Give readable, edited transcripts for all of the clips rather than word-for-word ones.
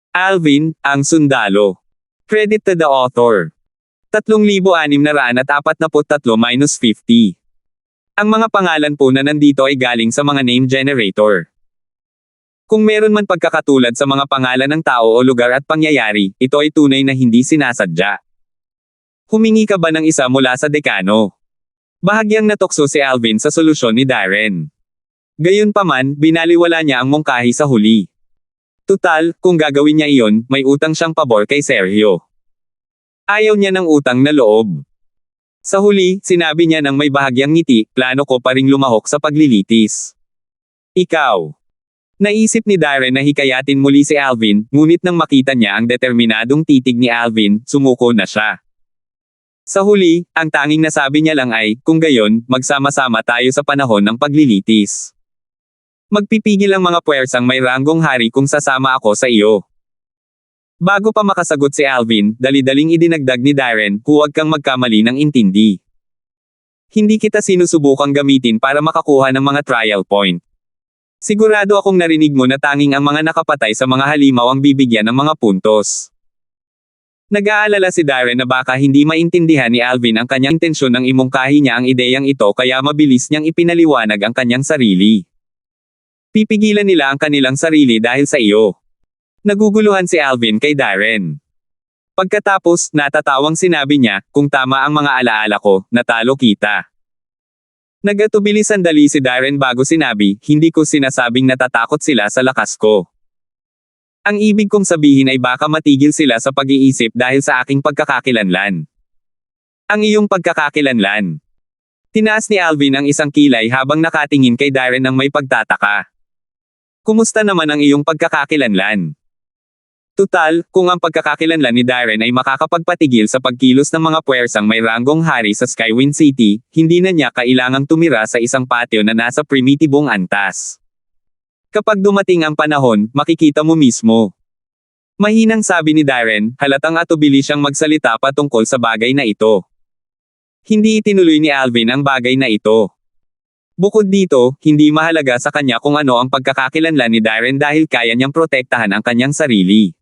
Alvin, ang sundalo. Credit to the author. 3,643-50. Ang mga pangalan po na nandito ay galing sa mga name generator. Kung meron man pagkakatulad sa mga pangalan ng tao o lugar at pangyayari, ito ay tunay na hindi sinasadya. Humingi ka ba ng isa mula sa dekano? Bahagyang natokso si Alvin sa solusyon ni Darren. Gayunpaman, binaliwala niya ang mungkahi sa huli. Tutal, kung gagawin niya iyon, may utang siyang pabor kay Sergio. Ayaw niya ng utang na loob. Sa huli, sinabi niya ng may bahagyang ngiti, plano ko pa ring lumahok sa paglilitis. Ikaw. Naisip ni Darren na hikayatin muli si Alvin, ngunit nang makita niya ang determinadong titig ni Alvin, sumuko na siya. Sa huli, ang tanging nasabi niya lang ay, kung gayon, magsama-sama tayo sa panahon ng paglilitis. Magpipigil ang mga puwersang may ranggong hari kung sasama ako sa iyo. Bago pa makasagot si Alvin, dali-daling idinagdag ni Darren, huwag kang magkamali ng intindi. Hindi kita sinusubukang gamitin para makakuha ng mga trial point. Sigurado akong narinig mo na tanging ang mga nakapatay sa mga halimaw ang bibigyan ng mga puntos. Nag-aalala si Darren na baka hindi maintindihan ni Alvin ang kanyang intensyon nang imungkahi niya ang ideyang ito kaya mabilis niyang ipinaliwanag ang kanyang sarili. Pipigilan nila ang kanilang sarili dahil sa iyo. Naguguluhan si Alvin kay Darren. Pagkatapos, natatawang sinabi niya, kung tama ang mga alaala ko, natalo kita. Nagatubili sandali si Darren bago sinabi, hindi ko sinasabing natatakot sila sa lakas ko. Ang ibig kong sabihin ay baka matigil sila sa pag-iisip dahil sa aking pagkakakilanlan. Ang iyong pagkakakilanlan. Tinaas ni Alvin ang isang kilay habang nakatingin kay Darren ng may pagtataka. Kumusta naman ang iyong pagkakakilanlan? Tutal, kung ang pagkakakilanlan ni Darren ay makakapagpatigil sa pagkilos ng mga puwersang may ranggong hari sa Skywind City, hindi na niya kailangang tumira sa isang patio na nasa primitibong antas. Kapag dumating ang panahon, makikita mo mismo. Mahinang sabi ni Darren, halatang atubili siyang magsalita patungkol sa bagay na ito. Hindi itinuloy ni Alvin ang bagay na ito. Bukod dito, hindi mahalaga sa kanya kung ano ang pagkakakilanlan ni Darren dahil kaya niyang protektahan ang kanyang sarili.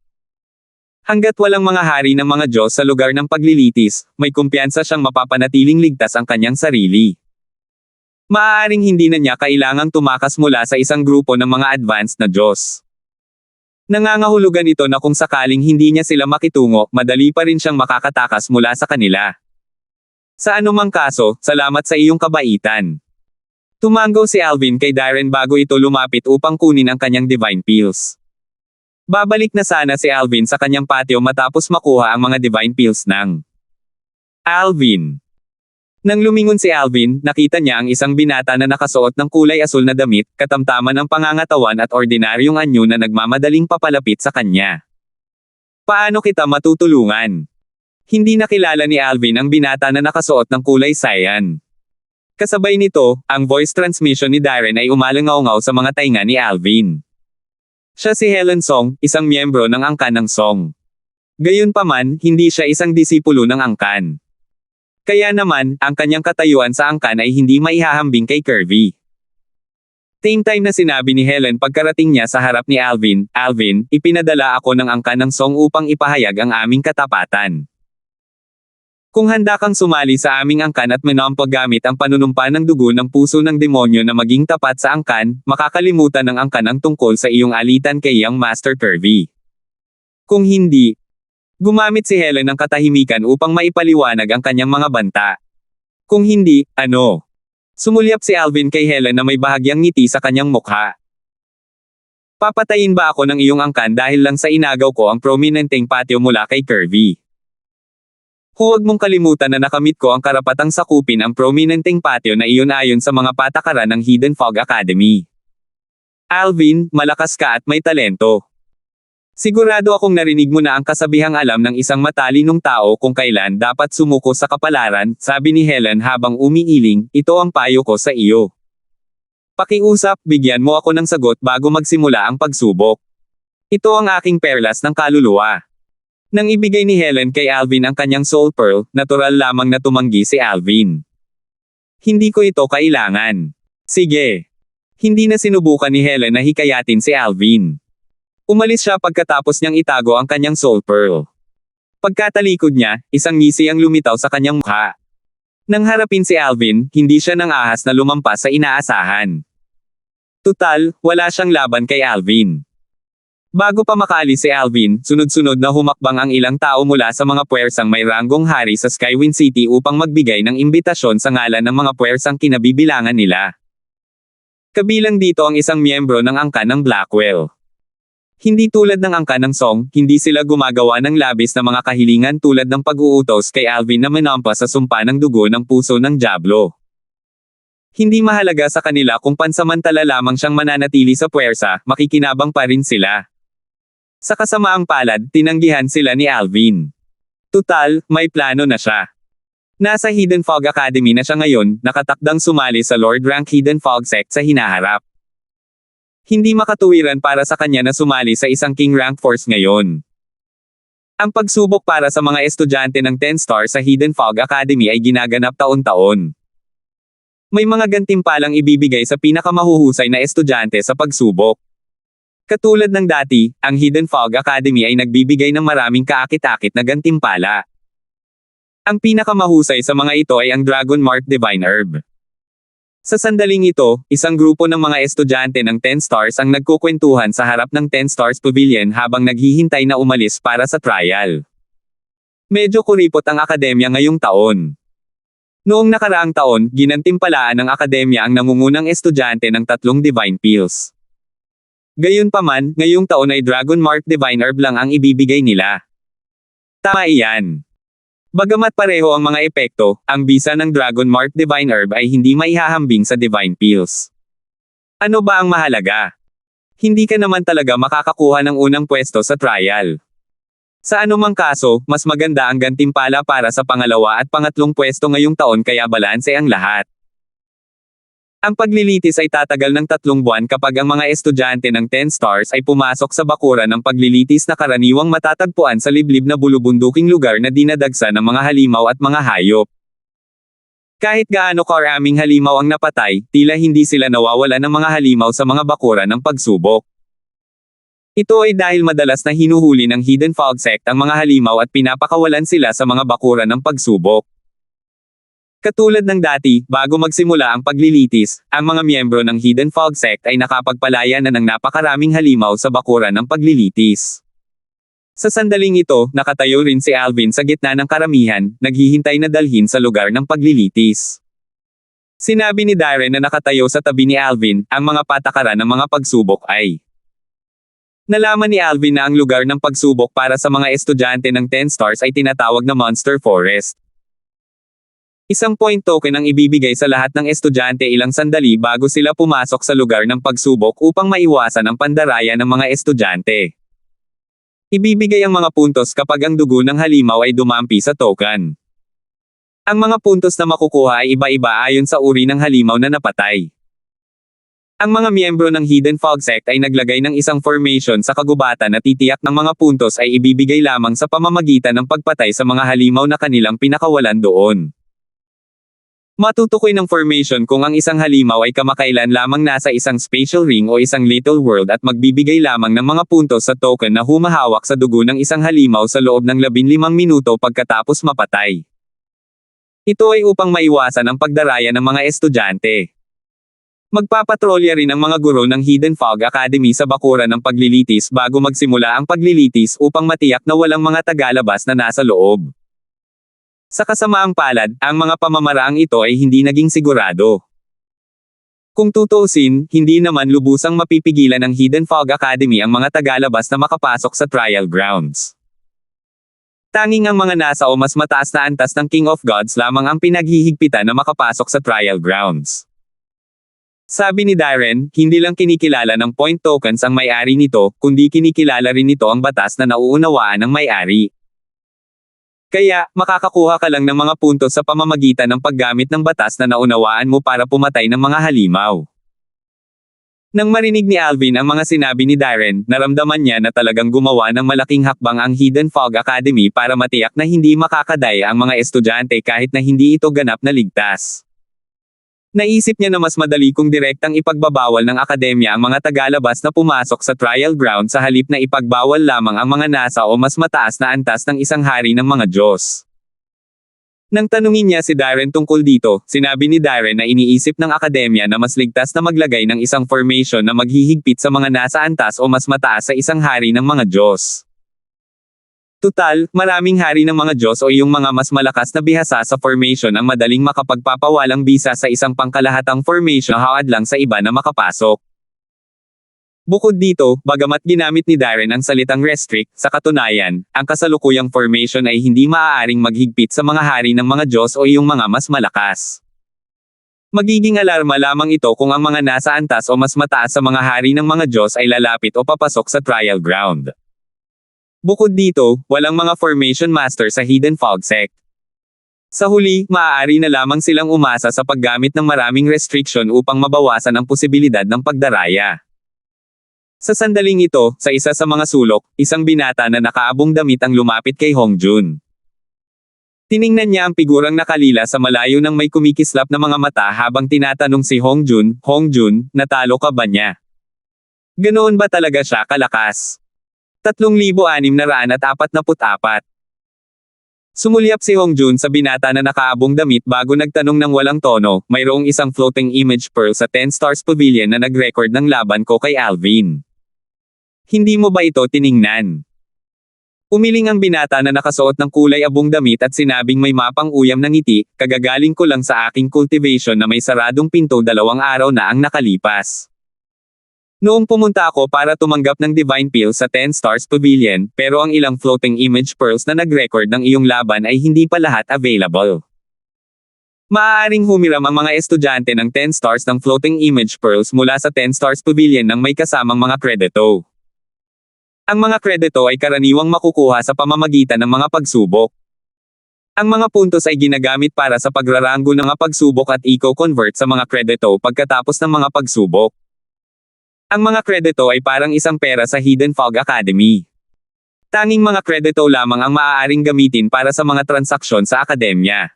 Hanggat walang mga hari ng mga Diyos sa lugar ng paglilitis, may kumpiyansa siyang mapapanatiling ligtas ang kanyang sarili. Maaaring hindi na niya kailangang tumakas mula sa isang grupo ng mga advanced na Diyos. Nangangahulugan ito na kung sakaling hindi niya sila makitungo, madali pa rin siyang makakatakas mula sa kanila. Sa anumang kaso, salamat sa iyong kabaitan. Tumango si Alvin kay Darren bago ito lumapit upang kunin ang kanyang divine pills. Babalik na sana si Alvin sa kanyang patio matapos makuha ang mga divine pills ng Alvin. Nang lumingon si Alvin, nakita niya ang isang binata na nakasuot ng kulay asul na damit, katamtaman ng pangangatawan at ordinaryong anyo na nagmamadaling papalapit sa kanya. Paano kita matutulungan? Hindi nakilala ni Alvin ang binata na nakasuot ng kulay cyan. Kasabay nito, ang voice transmission ni Darren ay umalangaw-ngaw sa mga tainga ni Alvin. Siya si Helen Song, isang miyembro ng angkan ng Song. Gayunpaman, hindi siya isang disipulo ng angkan. Kaya naman, ang kanyang katayuan sa angkan ay hindi maihahambing kay Kirby. Same time na sinabi ni Helen pagkarating niya sa harap ni Alvin, Alvin, ipinadala ako ng angkan ng Song upang ipahayag ang aming katapatan. Kung handa kang sumali sa aming angkan at manampag gamit ang panunumpa ng dugo ng puso ng demonyo na maging tapat sa angkan, makakalimutan ng angkan ang tungkol sa iyong alitan kay Young Master Kirby. Kung hindi, gumamit si Helen ng katahimikan upang maipaliwanag ang kanyang mga banta. Kung hindi, ano? Sumulyap si Alvin kay Helen na may bahagyang ngiti sa kanyang mukha. Papatayin ba ako ng iyong angkan dahil lang sa inagaw ko ang prominenteng patio mula kay Kirby? Huwag mong kalimutan na nakamit ko ang karapatang sakupin ang prominenteng patio na iyon ayon sa mga patakaran ng Hidden Fog Academy. Alvin, malakas ka at may talento. Sigurado akong narinig mo na ang kasabihang alam ng isang matalinong tao kung kailan dapat sumuko sa kapalaran, sabi ni Helen habang umiiling, ito ang payo ko sa iyo. Pakiusap, bigyan mo ako ng sagot bago magsimula ang pagsubok. Ito ang aking perlas ng kaluluwa. Nang ibigay ni Helen kay Alvin ang kanyang soul pearl, natural lamang na tumanggi si Alvin. Hindi ko ito kailangan. Sige. Hindi na sinubukan ni Helen na hikayatin si Alvin. Umalis siya pagkatapos niyang itago ang kanyang soul pearl. Pagkatalikod niya, isang ngisi ang lumitaw sa kanyang mukha. Nang harapin si Alvin, hindi siya nang ahas na lumampas sa inaasahan. Tutal, wala siyang laban kay Alvin. Bago pa makaalis si Alvin, sunod-sunod na humakbang ang ilang tao mula sa mga puwersang may ranggong hari sa Skywind City upang magbigay ng imbitasyon sa ngalan ng mga puwersang kinabibilangan nila. Kabilang dito ang isang miyembro ng angkan ng Blackwell. Hindi tulad ng angkan ng Song, hindi sila gumagawa ng labis na mga kahilingan tulad ng pag-uutos kay Alvin na manampas sa sumpa ng dugo ng puso ng Diablo. Hindi mahalaga sa kanila kung pansamantala lamang siyang mananatili sa puwersa, makikinabang pa rin sila. Sa kasamaang palad, tinanggihan sila ni Alvin. Tutal, may plano na siya. Nasa Hidden Fog Academy na siya ngayon, nakatakdang sumali sa Lord Rank Hidden Fog Sect sa hinaharap. Hindi makatuwiran para sa kanya na sumali sa isang King Rank Force ngayon. Ang pagsubok para sa mga estudyante ng 10 star sa Hidden Fog Academy ay ginaganap taon-taon. May mga gantimpalang ibibigay sa pinakamahuhusay na estudyante sa pagsubok. Katulad ng dati, ang Hidden Fog Academy ay nagbibigay ng maraming kaakit-akit na gantimpala. Ang pinakamahusay sa mga ito ay ang Dragon Mark Divine Herb. Sa sandaling ito, isang grupo ng mga estudyante ng 10 stars ang nagkukwentuhan sa harap ng 10 stars pavilion habang naghihintay na umalis para sa trial. Medyo kuripot ang akademya ngayong taon. Noong nakaraang taon, ginantimpalaan ng akademya ang nangungunang estudyante ng 3 Divine Pills. Gayunpaman, ngayong taon ay Dragon Mark Divine Herb lang ang ibibigay nila. Tama iyan. Bagamat pareho ang mga epekto, ang bisa ng Dragon Mark Divine Herb ay hindi maihahambing sa Divine Pills. Ano ba ang mahalaga? Hindi ka naman talaga makakakuha ng unang pwesto sa trial. Sa anumang kaso, mas maganda ang gantimpala para sa pangalawa at pangatlong pwesto ngayong taon kaya balanse ang lahat. Ang paglilitis ay tatagal ng 3 buwan kapag ang mga estudyante ng 10 stars ay pumasok sa bakuran ng paglilitis na karaniwang matatagpuan sa liblib na bulubunduking lugar na dinadagsa ng mga halimaw at mga hayop. Kahit gaano karaming halimaw ang napatay, tila hindi sila nawawala ng mga halimaw sa mga bakuran ng pagsubok. Ito ay dahil madalas na hinuhuli ng Hidden Fog Sect ang mga halimaw at pinapakawalan sila sa mga bakuran ng pagsubok. Katulad ng dati, bago magsimula ang paglilitis, ang mga miyembro ng Hidden Fog Sect ay nakapagpalaya na ng napakaraming halimaw sa bakuran ng paglilitis. Sa sandaling ito, nakatayo rin si Alvin sa gitna ng karamihan, naghihintay na dalhin sa lugar ng paglilitis. Sinabi ni Darren na nakatayo sa tabi ni Alvin, ang mga patakaran ng mga pagsubok ay. Nalaman ni Alvin na ang lugar ng pagsubok para sa mga estudyante ng 10 stars ay tinatawag na Monster Forest. Isang point token ang ibibigay sa lahat ng estudyante ilang sandali bago sila pumasok sa lugar ng pagsubok upang maiwasan ang pandaraya ng mga estudyante. Ibibigay ang mga puntos kapag ang dugo ng halimaw ay dumampi sa token. Ang mga puntos na makukuha ay iba-iba ayon sa uri ng halimaw na napatay. Ang mga miyembro ng Hidden Fog Sect ay naglagay ng isang formation sa kagubatan na titiyak ng mga puntos ay ibibigay lamang sa pamamagitan ng pagpatay sa mga halimaw na kanilang pinakawalan doon. Matutukoy ng formation kung ang isang halimaw ay kamakailan lamang nasa isang spatial ring o isang little world at magbibigay lamang ng mga puntos sa token na humahawak sa dugo ng isang halimaw sa loob ng 15 minuto pagkatapos mapatay. Ito ay upang maiwasan ang pagdaraya ng mga estudyante. Magpapatrolya rin ang mga guro ng Hidden Fog Academy sa bakuran ng paglilitis bago magsimula ang paglilitis upang matiyak na walang mga tagalabas na nasa loob. Sa kasamaang palad, ang mga pamamaraang ito ay hindi naging sigurado. Kung tutuusin, hindi naman lubusang mapipigilan ng Hidden Fog Academy ang mga tagalabas na makapasok sa trial grounds. Tanging ang mga nasa o mas mataas na antas ng King of Gods lamang ang pinaghihigpitan na makapasok sa trial grounds. Sabi ni Darren, hindi lang kinikilala ng point tokens ang may-ari nito, kundi kinikilala rin nito ang batas na nauunawaan ng may-ari. Kaya, makakakuha ka lang ng mga puntos sa pamamagitan ng paggamit ng batas na naunawaan mo para pumatay ng mga halimaw. Nang marinig ni Alvin ang mga sinabi ni Darren, naramdaman niya na talagang gumawa ng malaking hakbang ang Hidden Fog Academy para matiyak na hindi makakadaya ang mga estudyante kahit na hindi ito ganap na ligtas. Naisip niya na mas madali kung direktang ipagbabawal ng akademya ang mga tagalabas na pumasok sa trial ground sa halip na ipagbawal lamang ang mga nasa o mas mataas na antas ng isang hari ng mga Diyos. Nang tanungin niya si Darren tungkol dito, sinabi ni Darren na iniisip ng akademya na mas ligtas na maglagay ng isang formation na maghihigpit sa mga nasa antas o mas mataas sa isang hari ng mga Diyos. Tutal, maraming hari ng mga Diyos o yung mga mas malakas na bihasa sa formation ang madaling makapagpapawalang bisa sa isang pangkalahatang formation na hawad lang sa iba na makapasok. Bukod dito, bagamat ginamit ni Darren ang salitang restrict, sa katunayan, ang kasalukuyang formation ay hindi maaaring maghigpit sa mga hari ng mga Diyos o yung mga mas malakas. Magiging alarma lamang ito kung ang mga nasa antas o mas mataas sa mga hari ng mga Diyos ay lalapit o papasok sa trial ground. Bukod dito, walang mga formation master sa Hidden Fog sect. Sa huli, maaari na lamang silang umasa sa paggamit ng maraming restriction upang mabawasan ang posibilidad ng pagdaraya. Sa sandaling ito, sa isa sa mga sulok, isang binata na nakaabong damit ang lumapit kay Hongjun. Tiningnan niya ang figurang nakalila sa malayo ng may kumikislap na mga mata habang tinatanong si Hongjun, "Hongjun, natalo ka ba niya? Ganoon ba talaga siya kalakas?" 3,644. Sumulyap si Hongjun sa binata na nakaabong damit bago nagtanong ng walang tono, mayroong isang floating image pearl sa 10 Stars Pavilion na nag-record ng laban ko kay Alvin. Hindi mo ba ito tiningnan? Umiling ang binata na nakasuot ng kulay abong damit at sinabing may mapang uyam ng ngiti, "Kagagaling ko lang sa aking cultivation na may saradong pinto 2 araw na ang nakalipas. Noong pumunta ako para tumanggap ng Divine Pill sa 10 Stars Pavilion, pero ang ilang floating image pearls na nag-record ng iyong laban ay hindi pa lahat available. Maaaring humiram ang mga estudyante ng 10 stars ng floating image pearls mula sa 10 Stars Pavilion ng may kasamang mga kredito. Ang mga kredito ay karaniwang makukuha sa pamamagitan ng mga pagsubok. Ang mga puntos ay ginagamit para sa pagraranggo ng mga pagsubok at eco-convert sa mga kredito pagkatapos ng mga pagsubok. Ang mga kredito ay parang isang pera sa Hidden Fog Academy. Tanging mga kredito lamang ang maaaring gamitin para sa mga transaksyon sa akademya.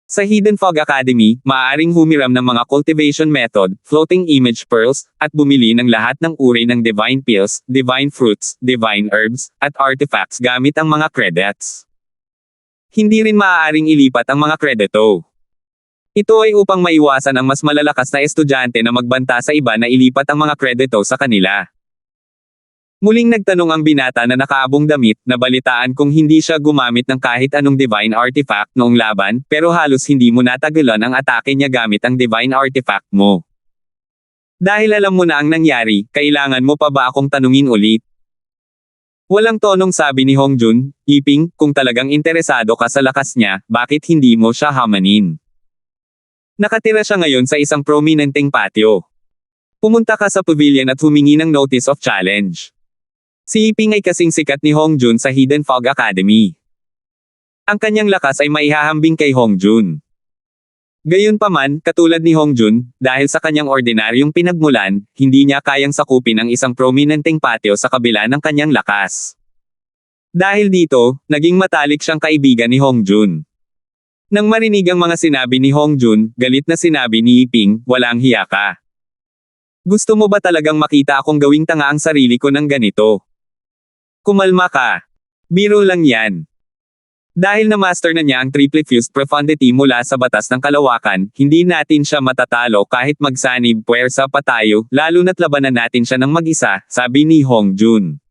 Sa Hidden Fog Academy, maaaring humiram ng mga cultivation method, floating image pearls, at bumili ng lahat ng uri ng divine pills, divine fruits, divine herbs, at artifacts gamit ang mga credits. Hindi rin maaaring ilipat ang mga kredito. Ito ay upang maiwasan ang mas malalakas na estudyante na magbanta sa iba na ilipat ang mga kredito sa kanila. Muling nagtanong ang binata na nakaabong damit, nabalitaan kung hindi siya gumamit ng kahit anong divine artifact noong laban, pero halos hindi mo natagalan ang atake niya gamit ang divine artifact mo. Dahil alam mo na ang nangyari, kailangan mo pa ba akong tanungin ulit? Walang tonong sabi ni Hongjun, "Yiping, kung talagang interesado ka sa lakas niya, bakit hindi mo siya hamanin?" Nakatira siya ngayon sa isang prominenteng patio. Pumunta ka sa pavilion at humingi ng notice of challenge. Si Yiping ay kasing sikat ni Hongjun sa Hidden Fog Academy. Ang kanyang lakas ay maihahambing kay Hongjun. Gayunpaman, katulad ni Hongjun, dahil sa kanyang ordinaryong pinagmulan, hindi niya kayang sakupin ang isang prominenteng patio sa kabila ng kanyang lakas. Dahil dito, naging matalik siyang kaibigan ni Hongjun. Nang marinig ang mga sinabi ni Hongjun, galit na sinabi ni Yiping, "Walang hiya ka. Gusto mo ba talagang makita akong gawing tanga ang sarili ko ng ganito? Kumalma ka. Biro lang yan." Dahil na-master na niya ang triple fused profundity mula sa batas ng kalawakan, hindi natin siya matatalo kahit magsanib puwersa pa tayo, lalo na't labanan natin siya ng mag-isa, sabi ni Hongjun.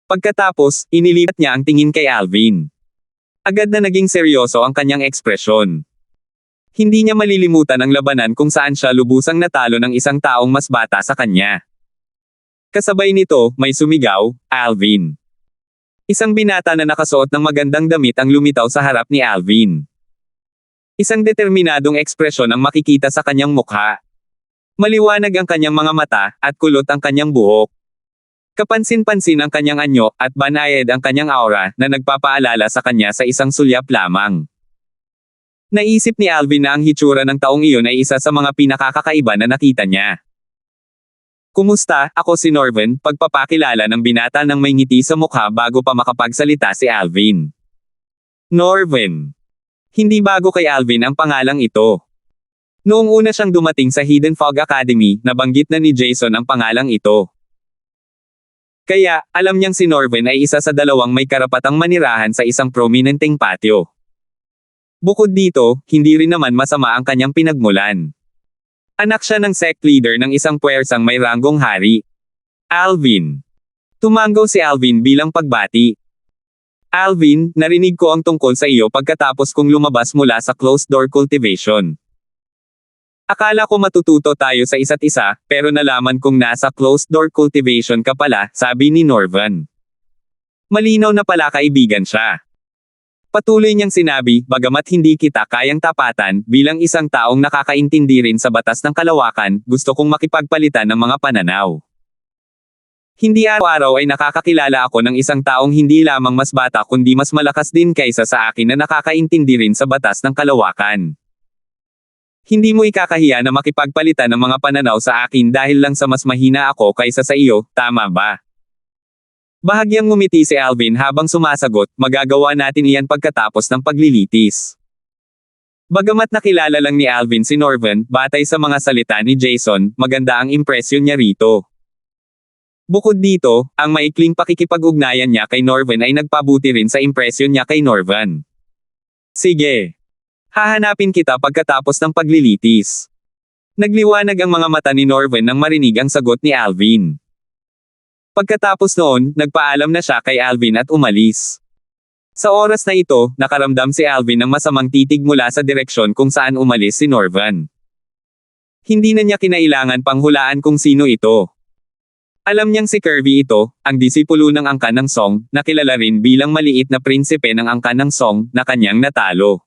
Pagkatapos, inilipat niya ang tingin kay Alvin. Agad na naging seryoso ang kanyang ekspresyon. Hindi niya malilimutan ang labanan kung saan siya lubusang natalo ng isang taong mas bata sa kanya. Kasabay nito, may sumigaw, "Alvin!" Isang binata na nakasuot ng magandang damit ang lumitaw sa harap ni Alvin. Isang determinadong ekspresyon ang makikita sa kanyang mukha. Maliwanag ang kanyang mga mata, at kulot ang kanyang buhok. Kapansin-pansin ang kanyang anyo, at banayad ang kanyang aura, na nagpapaalala sa kanya sa isang sulyap lamang. Naisip ni Alvin na ang hitsura ng taong iyon ay isa sa mga pinakakakaiba na nakita niya. "Kumusta, ako si Norvin," pagpapakilala ng binata ng may ngiti sa mukha bago pa makapagsalita si Alvin. Norvin. Hindi bago kay Alvin ang pangalang ito. Noong una siyang dumating sa Hidden Fog Academy, nabanggit na ni Jason ang pangalang ito. Kaya, alam niyang si Norvin ay isa sa dalawang may karapatang manirahan sa isang prominenteng patio. Bukod dito, hindi rin naman masama ang kanyang pinagmulan. Anak siya ng sect leader ng isang puwersang may ranggong hari. Alvin. Tumango si Alvin bilang pagbati. Alvin, narinig ko ang tungkol sa iyo pagkatapos kong lumabas mula sa closed-door cultivation. Akala ko matututo tayo sa isa't isa, pero nalaman kong nasa closed-door cultivation ka pala, sabi ni Norvan. Malinaw na pala kaibigan siya. Patuloy niyang sinabi, bagamat hindi kita kayang tapatan, bilang isang taong nakakaintindi rin sa batas ng kalawakan, gusto kong makipagpalitan ng mga pananaw. Hindi araw-araw ay nakakakilala ako ng isang taong hindi lamang mas bata kundi mas malakas din kaysa sa akin na nakakaintindi rin sa batas ng kalawakan. Hindi mo ikakahiya na makipagpalitan ng mga pananaw sa akin dahil lang sa mas mahina ako kaysa sa iyo, tama ba? Bahagyang ngumiti si Alvin habang sumasagot, magagawa natin iyan pagkatapos ng paglilitis. Bagamat nakilala lang ni Alvin si Norvan, batay sa mga salita ni Jason, maganda ang impresyon niya rito. Bukod dito, ang maikling pakikipag-ugnayan niya kay Norvan ay nagpabuti rin sa impresyon niya kay Norvan. Sige. Hahanapin kita pagkatapos ng paglilitis. Nagliwanag ang mga mata ni Norvan nang marinig ang sagot ni Alvin. Pagkatapos noon, nagpaalam na siya kay Alvin at umalis. Sa oras na ito, nakaramdam si Alvin ng masamang titig mula sa direksyon kung saan umalis si Norvan. Hindi na niya kinailangan pang hulaan kung sino ito. Alam niyang si Kirby ito, ang disipulo ng angkan ng Song, na kilala rin bilang maliit na prinsipe ng angkan ng Song, na kanyang natalo.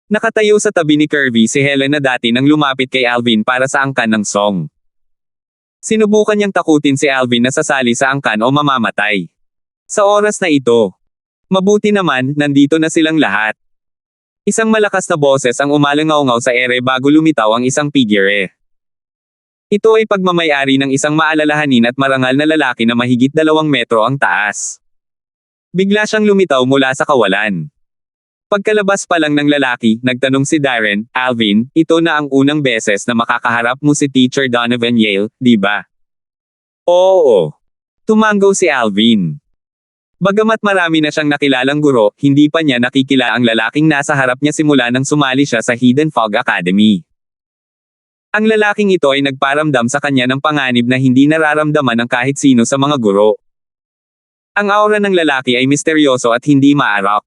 Nakatayo sa tabi ni Kirby si Helen na dati nang lumapit kay Alvin para sa angkan ng Song. Sinubukan niyang takutin si Alvin na sasali sa angkan o mamamatay. Sa oras na ito, mabuti naman, nandito na silang lahat. Isang malakas na boses ang umalangaw-ngaw sa ere bago lumitaw ang isang figure. Ito ay pagmamayari ng isang maalalahanin at marangal na lalaki na mahigit 2 metro ang taas. Bigla siyang lumitaw mula sa kawalan. Pagkalabas pa lang ng lalaki, nagtanong si Darren, Alvin, ito na ang unang beses na makakaharap mo si Teacher Donovan Yale, di ba? Oo. Tumango si Alvin. Bagamat marami na siyang nakilalang guro, hindi pa niya nakikila ang lalaking nasa harap niya simula nang sumali siya sa Hidden Fog Academy. Ang lalaking ito ay nagparamdam sa kanya ng panganib na hindi nararamdaman ng kahit sino sa mga guro. Ang aura ng lalaki ay misteryoso at hindi maarak.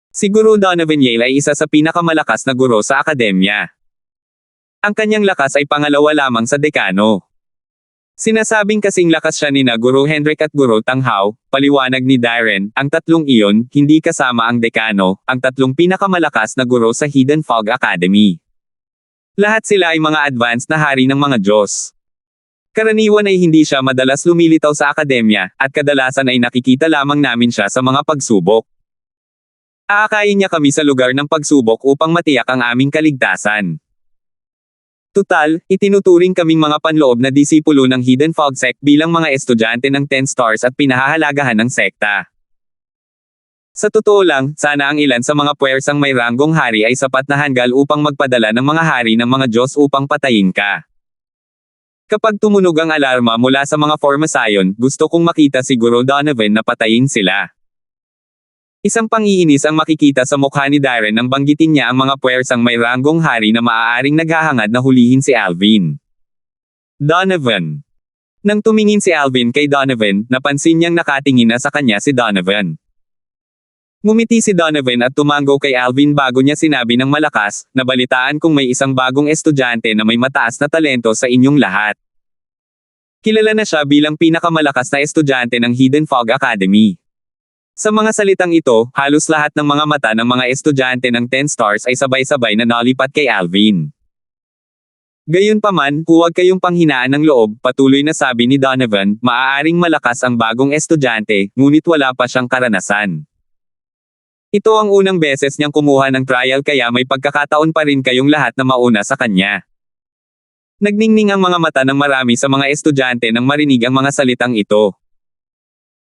Si Guro Donovan Yale ay isa sa pinakamalakas na guro sa akademya. Ang kanyang lakas ay pangalawa lamang sa dekano. Sinasabing kasing lakas siya ni na Guro Hendrik at Guro Tanghao, paliwanag ni Darren, ang tatlong iyon, hindi kasama ang dekano, ang tatlong pinakamalakas na guro sa Hidden Fog Academy. Lahat sila ay mga advanced na hari ng mga Diyos. Karaniwan ay hindi siya madalas lumilitaw sa akademya, at kadalasan ay nakikita lamang namin siya sa mga pagsubok. Aakayin niya kami sa lugar ng pagsubok upang matiyak ang aming kaligtasan. Tutal, itinuturing kaming mga panloob na disipulo ng Hidden Fog Sect bilang mga estudyante ng 10 stars at pinahahalagahan ng sekta. Sa totoo lang, sana ang ilan sa mga puwersang may ranggong hari ay sapat na hanggal upang magpadala ng mga hari ng mga Diyos upang patayin ka. Kapag tumunog ang alarma mula sa mga formasayon, gusto kong makita si Guro Donovan na patayin sila. Isang pangiinis ang makikita sa mukha ni Darren nang banggitin niya ang mga puwersang may ranggong hari na maaaring naghahangad na hulihin si Alvin. Donovan. Nang tumingin si Alvin kay Donovan, napansin niyang nakatingin na sa kanya si Donovan. Ngumiti si Donovan at tumango kay Alvin bago niya sinabi ng malakas, nabalitaan kong may isang bagong estudyante na may mataas na talento sa inyong lahat. Kilala na siya bilang pinakamalakas na estudyante ng Hidden Fog Academy. Sa mga salitang ito, halos lahat ng mga mata ng mga estudyante ng 10 stars ay sabay-sabay na nalipat kay Alvin. Gayunpaman, huwag kayong panghinaan ng loob, patuloy na sabi ni Donovan, maaaring malakas ang bagong estudyante, ngunit wala pa siyang karanasan. Ito ang unang beses niyang kumuha ng trial kaya may pagkakataon pa rin kayong lahat na mauna sa kanya. Nagningning ang mga mata ng marami sa mga estudyante nang marinig ang mga salitang ito.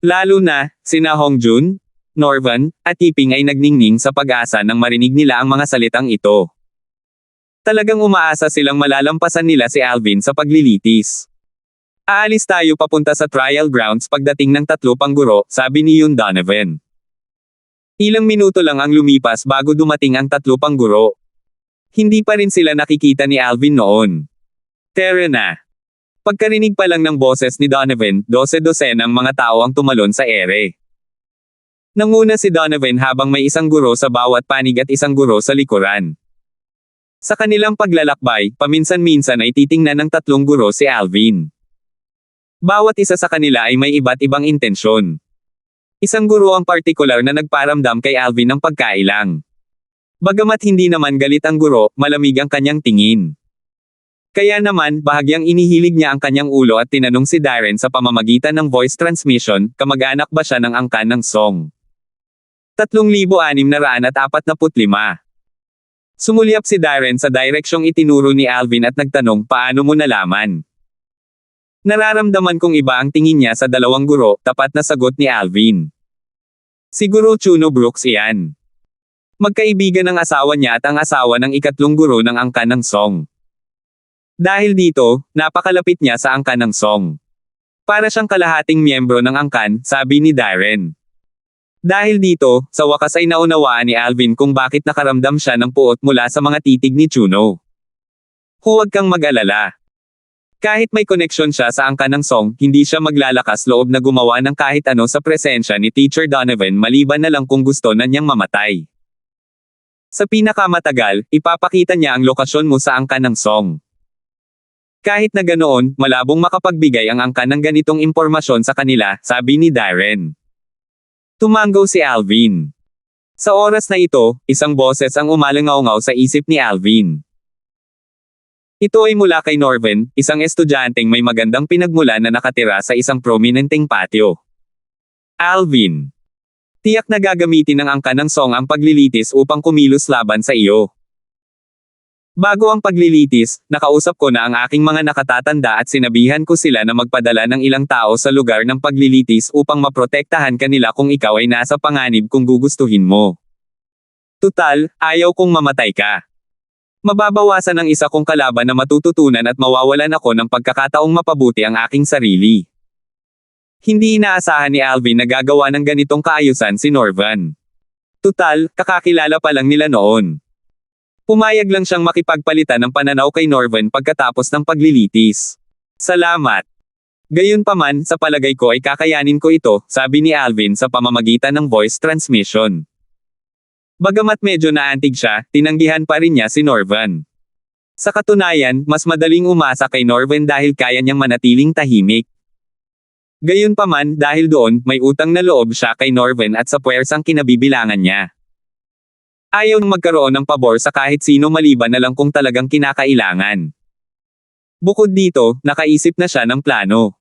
Lalo na, sina Hongjun, Norvan, at Yiping ay nagningning sa pag-asa nang marinig nila ang mga salitang ito. Talagang umaasa silang malalampasan nila si Alvin sa paglilitis. Aalis tayo papunta sa trial grounds pagdating ng 3 pang guro, sabi ni Yun Donovan. Ilang minuto lang ang lumipas bago dumating ang 3 pang guro. Hindi pa rin sila nakikita ni Alvin noon. Tara na. Pagkarinig pa lang ng boses ni Donovan, 12 ng mga tao ang tumalon sa ere. Nanguna si Donovan habang may isang guro sa bawat panig at isang guro sa likuran. Sa kanilang paglalakbay, paminsan-minsan ay titingnan ng 3 guro si Alvin. Bawat isa sa kanila ay may iba't ibang intensyon. Isang guro ang partikular na nagparamdam kay Alvin ng pagkailang. Bagamat hindi naman galit ang guro, malamig ang kanyang tingin. Kaya naman, bahagyang inihilig niya ang kanyang ulo at tinanong si Darren sa pamamagitan ng voice transmission, kamag-anak ba siya ng angkan ng song? 3,645. Sumulyap si Darren sa direksyong itinuro ni Alvin at nagtanong, paano mo nalaman? Nararamdaman kong iba ang tingin niya sa 2 guro, tapat na sagot ni Alvin. Siguro Chuno Brooks iyan. Magkaibigan ng asawa niya at ang asawa ng 3 guro ng angkan ng song. Dahil dito, napakalapit niya sa angkan ng song. Para siyang kalahating miyembro ng angkan, sabi ni Darren. Dahil dito, sa wakas ay naunawaan ni Alvin kung bakit nakaramdam siya ng puot mula sa mga titig ni Chuno. Huwag kang mag-alala. Kahit may koneksyon siya sa angkan ng song, hindi siya maglalakas loob na gumawa ng kahit ano sa presensya ni Teacher Donovan maliban na lang kung gusto na niyang mamatay. Sa pinakamatagal, ipapakita niya ang lokasyon mo sa angkan ng song. Kahit na ganoon, malabong makapagbigay ang angkan ng ganitong impormasyon sa kanila, sabi ni Darren. Tumango si Alvin. Sa oras na ito, isang boses ang umalangaw-ngaw sa isip ni Alvin. Ito ay mula kay Norvan, isang estudyanteng may magandang pinagmulan na nakatira sa isang prominenteng patio. Alvin. Tiyak na gagamitin ng angkan ng song ang paglilitis upang kumilos laban sa iyo. Bago ang paglilitis, nakausap ko na ang aking mga nakatatanda at sinabihan ko sila na magpadala ng ilang tao sa lugar ng paglilitis upang maprotektahan kanila kung ikaw ay nasa panganib kung gugustuhin mo. Tutal, ayaw kong mamatay ka. Mababawasan ang isa kong kalaban na matututunan at mawawalan ako ng pagkakataong mapabuti ang aking sarili. Hindi inaasahan ni Alvin na gagawa ng ganitong kaayusan si Norvan. Tutal, kakakilala pa lang nila noon. Pumayag lang siyang makipagpalitan ng pananaw kay Norvan pagkatapos ng paglilitis. Salamat. Gayunpaman, sa palagay ko ay kakayanin ko ito, sabi ni Alvin sa pamamagitan ng voice transmission. Bagamat medyo naantig siya, tinanggihan pa rin niya si Norvan. Sa katunayan, mas madaling umasa kay Norvan dahil kaya niyang manatiling tahimik. Gayunpaman, dahil doon, may utang na loob siya kay Norvan at sa puwersang kinabibilangan niya. Ayaw magkaroon ng pabor sa kahit sino maliban na lang kung talagang kinakailangan. Bukod dito, nakaisip na siya ng plano.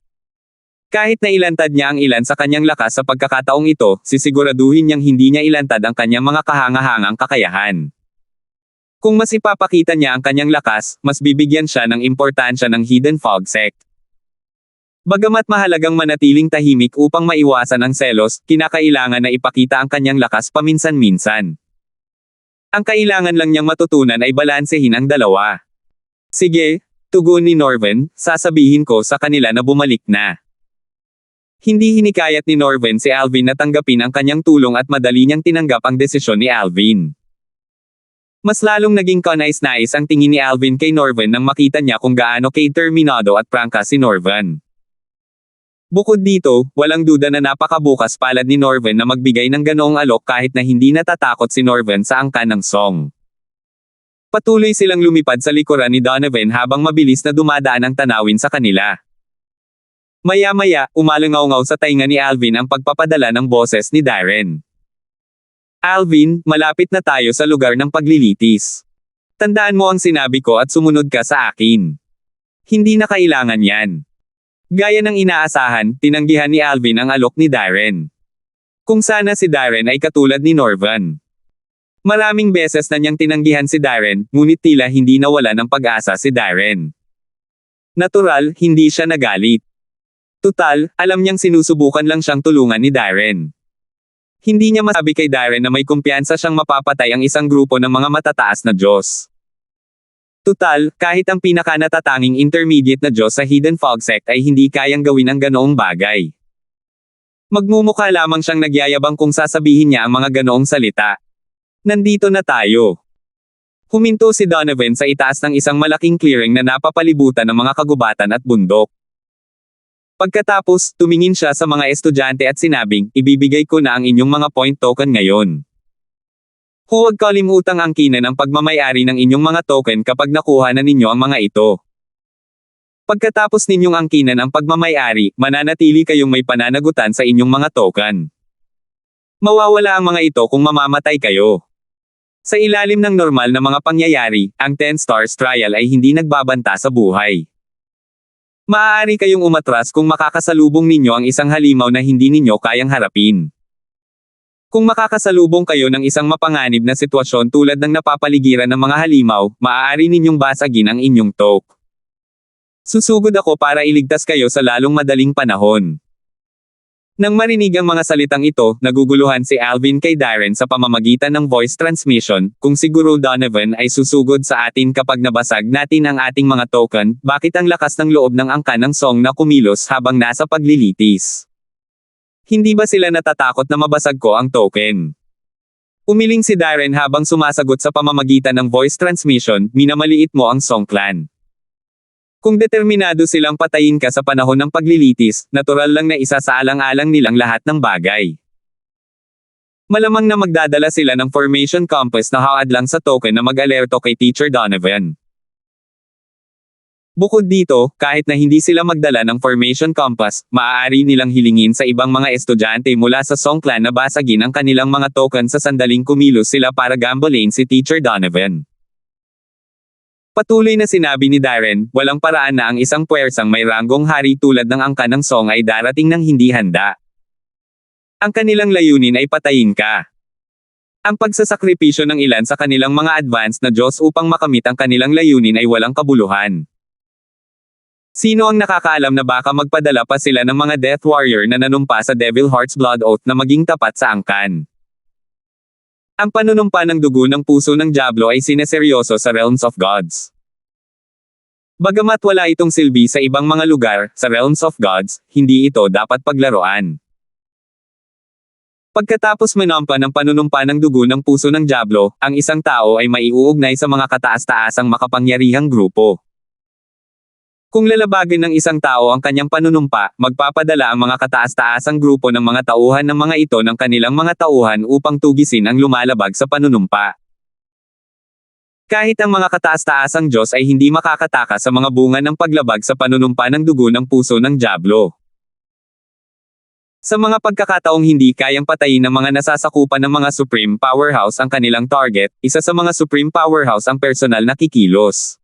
Kahit na ilantad niya ang ilan sa kanyang lakas sa pagkakataong ito, sisiguraduhin niyang hindi niya ilantad ang kanyang mga kahangahangang kakayahan. Kung mas ipapakita niya ang kanyang lakas, mas bibigyan siya ng importansya ng Hidden Fog Sect. Bagamat mahalagang manatiling tahimik upang maiwasan ang selos, kinakailangan na ipakita ang kanyang lakas paminsan-minsan. Ang kailangan lang niyang matutunan ay balansehin ang dalawa. Sige, tugon ni Norvan, sasabihin ko sa kanila na bumalik na. Hindi hinikayat ni Norvan si Alvin na tanggapin ang kanyang tulong at madali niyang tinanggap ang desisyon ni Alvin. Mas lalong naging kanais-nais ang tingin ni Alvin kay Norvan nang makita niya kung gaano determinado at prangka si Norvan. Bukod dito, walang duda na napakabukas palad ni Norvan na magbigay ng ganoong alok kahit na hindi natatakot si Norvan sa angkan ng song. Patuloy silang lumipad sa likuran ni Donovan habang mabilis na dumadaan ang tanawin sa kanila. Maya-maya, umalangaw-ngaw sa tainga ni Alvin ang pagpapadala ng boses ni Darren. Alvin, malapit na tayo sa lugar ng paglilitis. Tandaan mo ang sinabi ko at sumunod ka sa akin. Hindi na kailangan yan. Gaya ng inaasahan, tinanggihan ni Alvin ang alok ni Darren. Kung sana si Darren ay katulad ni Norvan. Maraming beses na niyang tinanggihan si Darren, ngunit tila hindi nawala ng pag-asa si Darren. Natural, hindi siya nagalit. Tutal, alam niyang sinusubukan lang siyang tulungan ni Darren. Hindi niya masabi kay Darren na may kumpiyansa siyang mapapatay ang isang grupo ng mga matataas na Diyos. Tutal, kahit ang pinakanatatanging intermediate na Diyos sa Hidden Fog sect ay hindi kayang gawin ang ganoong bagay. Magmumukha lamang siyang nagyayabang kung sasabihin niya ang mga ganoong salita. Nandito na tayo. Huminto si Donovan sa itaas ng isang malaking clearing na napapalibutan ng mga kagubatan at bundok. Pagkatapos, tumingin siya sa mga estudyante at sinabing, ibibigay ko na ang inyong mga point token ngayon. Huwag kalimutang angkinan ang pagmamayari ng inyong mga token kapag nakuha na ninyo ang mga ito. Pagkatapos ninyong angkinan ang pagmamayari, mananatili kayong may pananagutan sa inyong mga token. Mawawala ang mga ito kung mamamatay kayo. Sa ilalim ng normal na mga pangyayari, ang 10 Stars Trial ay hindi nagbabanta sa buhay. Maaari kayong umatras kung makakasalubong ninyo ang isang halimaw na hindi ninyo kayang harapin. Kung makakasalubong kayo ng isang mapanganib na sitwasyon tulad ng napapaligiran ng mga halimaw, maaari ninyong basagin ang inyong toke. Susugod ako para iligtas kayo sa lalong madaling panahon. Nang marinig ang mga salitang ito, naguguluhan si Alvin kay Darren sa pamamagitan ng voice transmission, kung siguro Donovan ay susugod sa atin kapag nabasag natin ang ating mga token, bakit ang lakas ng loob ng angkan ng song na kumilos habang nasa paglilitis? Hindi ba sila natatakot na mabasag ko ang token? Umiling si Darren habang sumasagot sa pamamagitan ng voice transmission, minamaliit mo ang Song Clan. Kung determinado silang patayin ka sa panahon ng paglilitis, natural lang na isa sa alang-alang nilang lahat ng bagay. Malamang na magdadala sila ng formation compass na hawad lang sa token na mag-alerto kay Teacher Donovan. Bukod dito, kahit na hindi sila magdala ng formation compass, maaari nilang hilingin sa ibang mga estudyante mula sa Song Clan na basagin ang kanilang mga token sa sandaling kumilos sila para gambolain si Teacher Donovan. Patuloy na sinabi ni Darren, walang paraan na ang isang puwersang may ranggong hari tulad ng angkan ng Song ay darating ng hindi handa. Ang kanilang layunin ay patayin ka. Ang pagsasakripisyo ng ilan sa kanilang mga advanced na Diyos upang makamit ang kanilang layunin ay walang kabuluhan. Sino ang nakakaalam na baka magpadala pa sila ng mga Death Warrior na nanumpa sa Devil Heart's Blood Oath na maging tapat sa angkan? Ang panunumpa ng dugo ng puso ng Diablo ay sineseryoso sa Realms of Gods. Bagamat wala itong silbi sa ibang mga lugar, sa Realms of Gods, hindi ito dapat paglaruan. Pagkatapos manampa ng panunumpa ng dugo ng puso ng Diablo, ang isang tao ay maiuugnay sa mga kataas-taasang makapangyarihang grupo. Kung lalabagin ng isang tao ang kanyang panunumpa, magpapadala ang mga kataas-taasang grupo ng mga tauhan ng mga ito ng kanilang mga tauhan upang tugisin ang lumalabag sa panunumpa. Kahit ang mga kataas-taasang Diyos ay hindi makakataka sa mga bunga ng paglabag sa panunumpa ng dugo ng puso ng Diablo. Sa mga pagkakataong hindi kayang patayin ng mga nasasakupan ng mga Supreme Powerhouse ang kanilang target, isa sa mga Supreme Powerhouse ang personal na kikilos.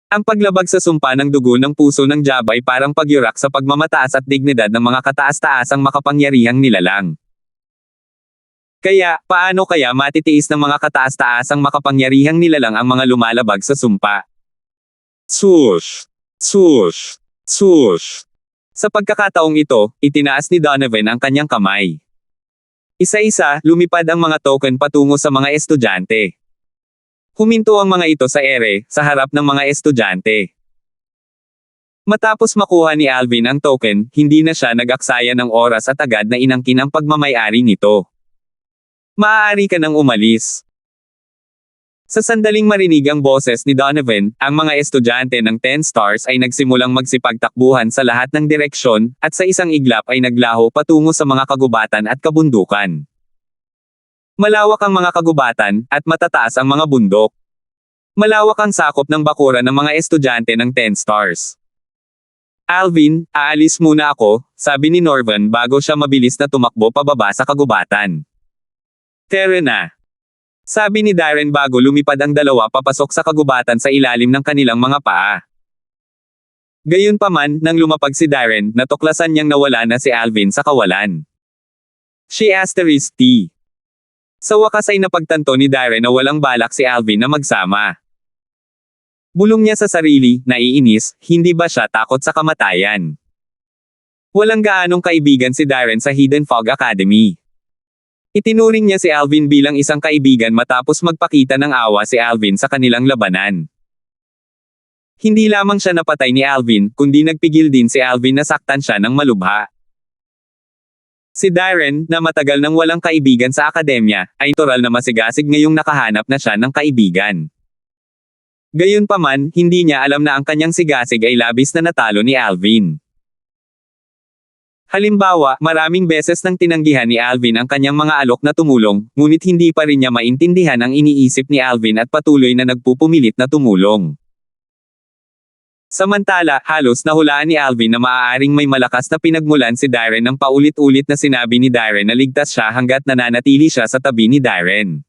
Ang paglabag sa sumpa ng dugo ng puso ng Diablo ay parang pagyurak sa pagmamataas at dignidad ng mga kataas-taasang makapangyarihang nilalang. Kaya, paano kaya matitiis ng mga kataas-taasang makapangyarihang nilalang ang mga lumalabag sa sumpa? Swoosh! Swoosh! Swoosh! Sa pagkakataong ito, itinaas ni Donovan ang kanyang kamay. Isa-isa, lumipad ang mga token patungo sa mga estudyante. Huminto ang mga ito sa ere, sa harap ng mga estudyante. Matapos makuha ni Alvin ang token, hindi na siya nag-aksaya ng oras at agad na inangkin ang pagmamayari nito. Maaari ka nang umalis. Sa sandaling marinig ang boses ni Donovan, ang mga estudyante ng 10 Stars ay nagsimulang magsipagtakbuhan sa lahat ng direksyon, at sa isang iglap ay naglaho patungo sa mga kagubatan at kabundukan. Malawak ang mga kagubatan, at matataas ang mga bundok. Malawak ang sakop ng bakuran ng mga estudyante ng 10 Stars. Alvin, aalis muna ako, sabi ni Norvan bago siya mabilis na tumakbo pababa sa kagubatan. Tara na. Sabi ni Darren bago lumipad ang dalawa papasok sa kagubatan sa ilalim ng kanilang mga paa. Gayunpaman, nang lumapag si Darren, natuklasan niyang nawala na si Alvin sa kawalan. She asterisk T. Sa wakas ay napagtanto ni Darren na walang balak si Alvin na magsama. Bulong niya sa sarili, naiinis, hindi ba siya takot sa kamatayan? Walang gaanong kaibigan si Darren sa Hidden Fog Academy. Itinuring niya si Alvin bilang isang kaibigan matapos magpakita ng awa si Alvin sa kanilang labanan. Hindi lamang siya napatay ni Alvin, kundi nagpigil din si Alvin na saktan siya ng malubha. Si Darren, na matagal nang walang kaibigan sa akademya, ay natural na masigasig ngayong nakahanap na siya ng kaibigan. Gayunpaman, hindi niya alam na ang kanyang sigasig ay labis na natalo ni Alvin. Halimbawa, maraming beses nang tinanggihan ni Alvin ang kanyang mga alok na tumulong, ngunit hindi pa rin niya maintindihan ang iniisip ni Alvin at patuloy na nagpupumilit na tumulong. Samantala, halos nahulaan ni Alvin na maaaring may malakas na pinagmulan si Darren nang paulit-ulit na sinabi ni Darren na ligtas siya hanggat nananatili siya sa tabi ni Darren.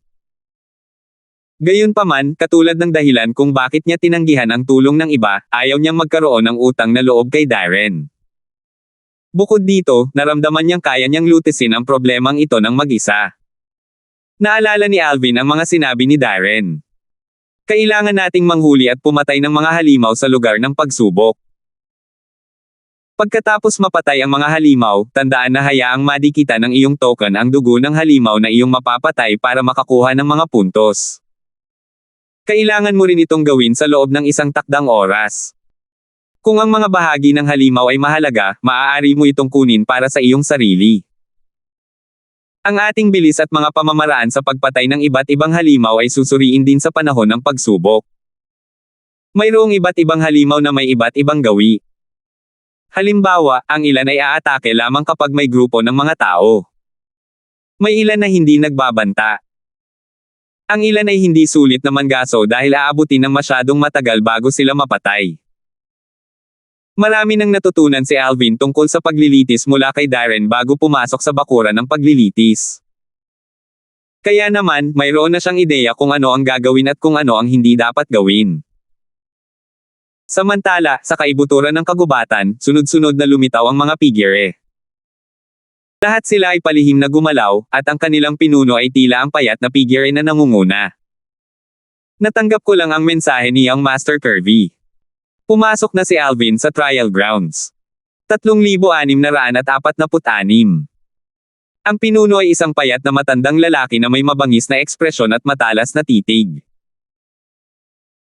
Gayunpaman, katulad ng dahilan kung bakit niya tinanggihan ang tulong ng iba, ayaw niyang magkaroon ng utang na loob kay Darren. Bukod dito, naramdaman niyang kaya niyang lutisin ang problemang ito ng mag-isa. Naalala ni Alvin ang mga sinabi ni Darren. Kailangan nating manghuli at pumatay ng mga halimaw sa lugar ng pagsubok. Pagkatapos mapatay ang mga halimaw, tandaan na hayaang madikita ng iyong token ang dugo ng halimaw na iyong mapapatay para makakuha ng mga puntos. Kailangan mo rin itong gawin sa loob ng isang takdang oras. Kung ang mga bahagi ng halimaw ay mahalaga, maaari mo itong kunin para sa iyong sarili. Ang ating bilis at mga pamamaraan sa pagpatay ng iba't ibang halimaw ay susuriin din sa panahon ng pagsubok. Mayroong iba't ibang halimaw na may iba't ibang gawi. Halimbawa, ang ilan ay aatake lamang kapag may grupo ng mga tao. May ilan na hindi nagbabanta. Ang ilan ay hindi sulit na manggaso dahil aabutin ng masyadong matagal bago sila mapatay. Marami nang natutunan si Alvin tungkol sa paglilitis mula kay Darren bago pumasok sa bakuran ng paglilitis. Kaya naman, mayroon na siyang ideya kung ano ang gagawin at kung ano ang hindi dapat gawin. Samantala, sa kaibuturan ng kagubatan, sunod-sunod na lumitaw ang mga pigire. Lahat sila ay palihim na gumalaw, at ang kanilang pinuno ay tila ang payat na pigire na nangunguna. Natanggap ko lang ang mensahe ni Young Master Kirby. Pumasok na si Alvin sa trial grounds. 3,646. Ang pinuno ay isang payat na matandang lalaki na may mabangis na ekspresyon at matalas na titig.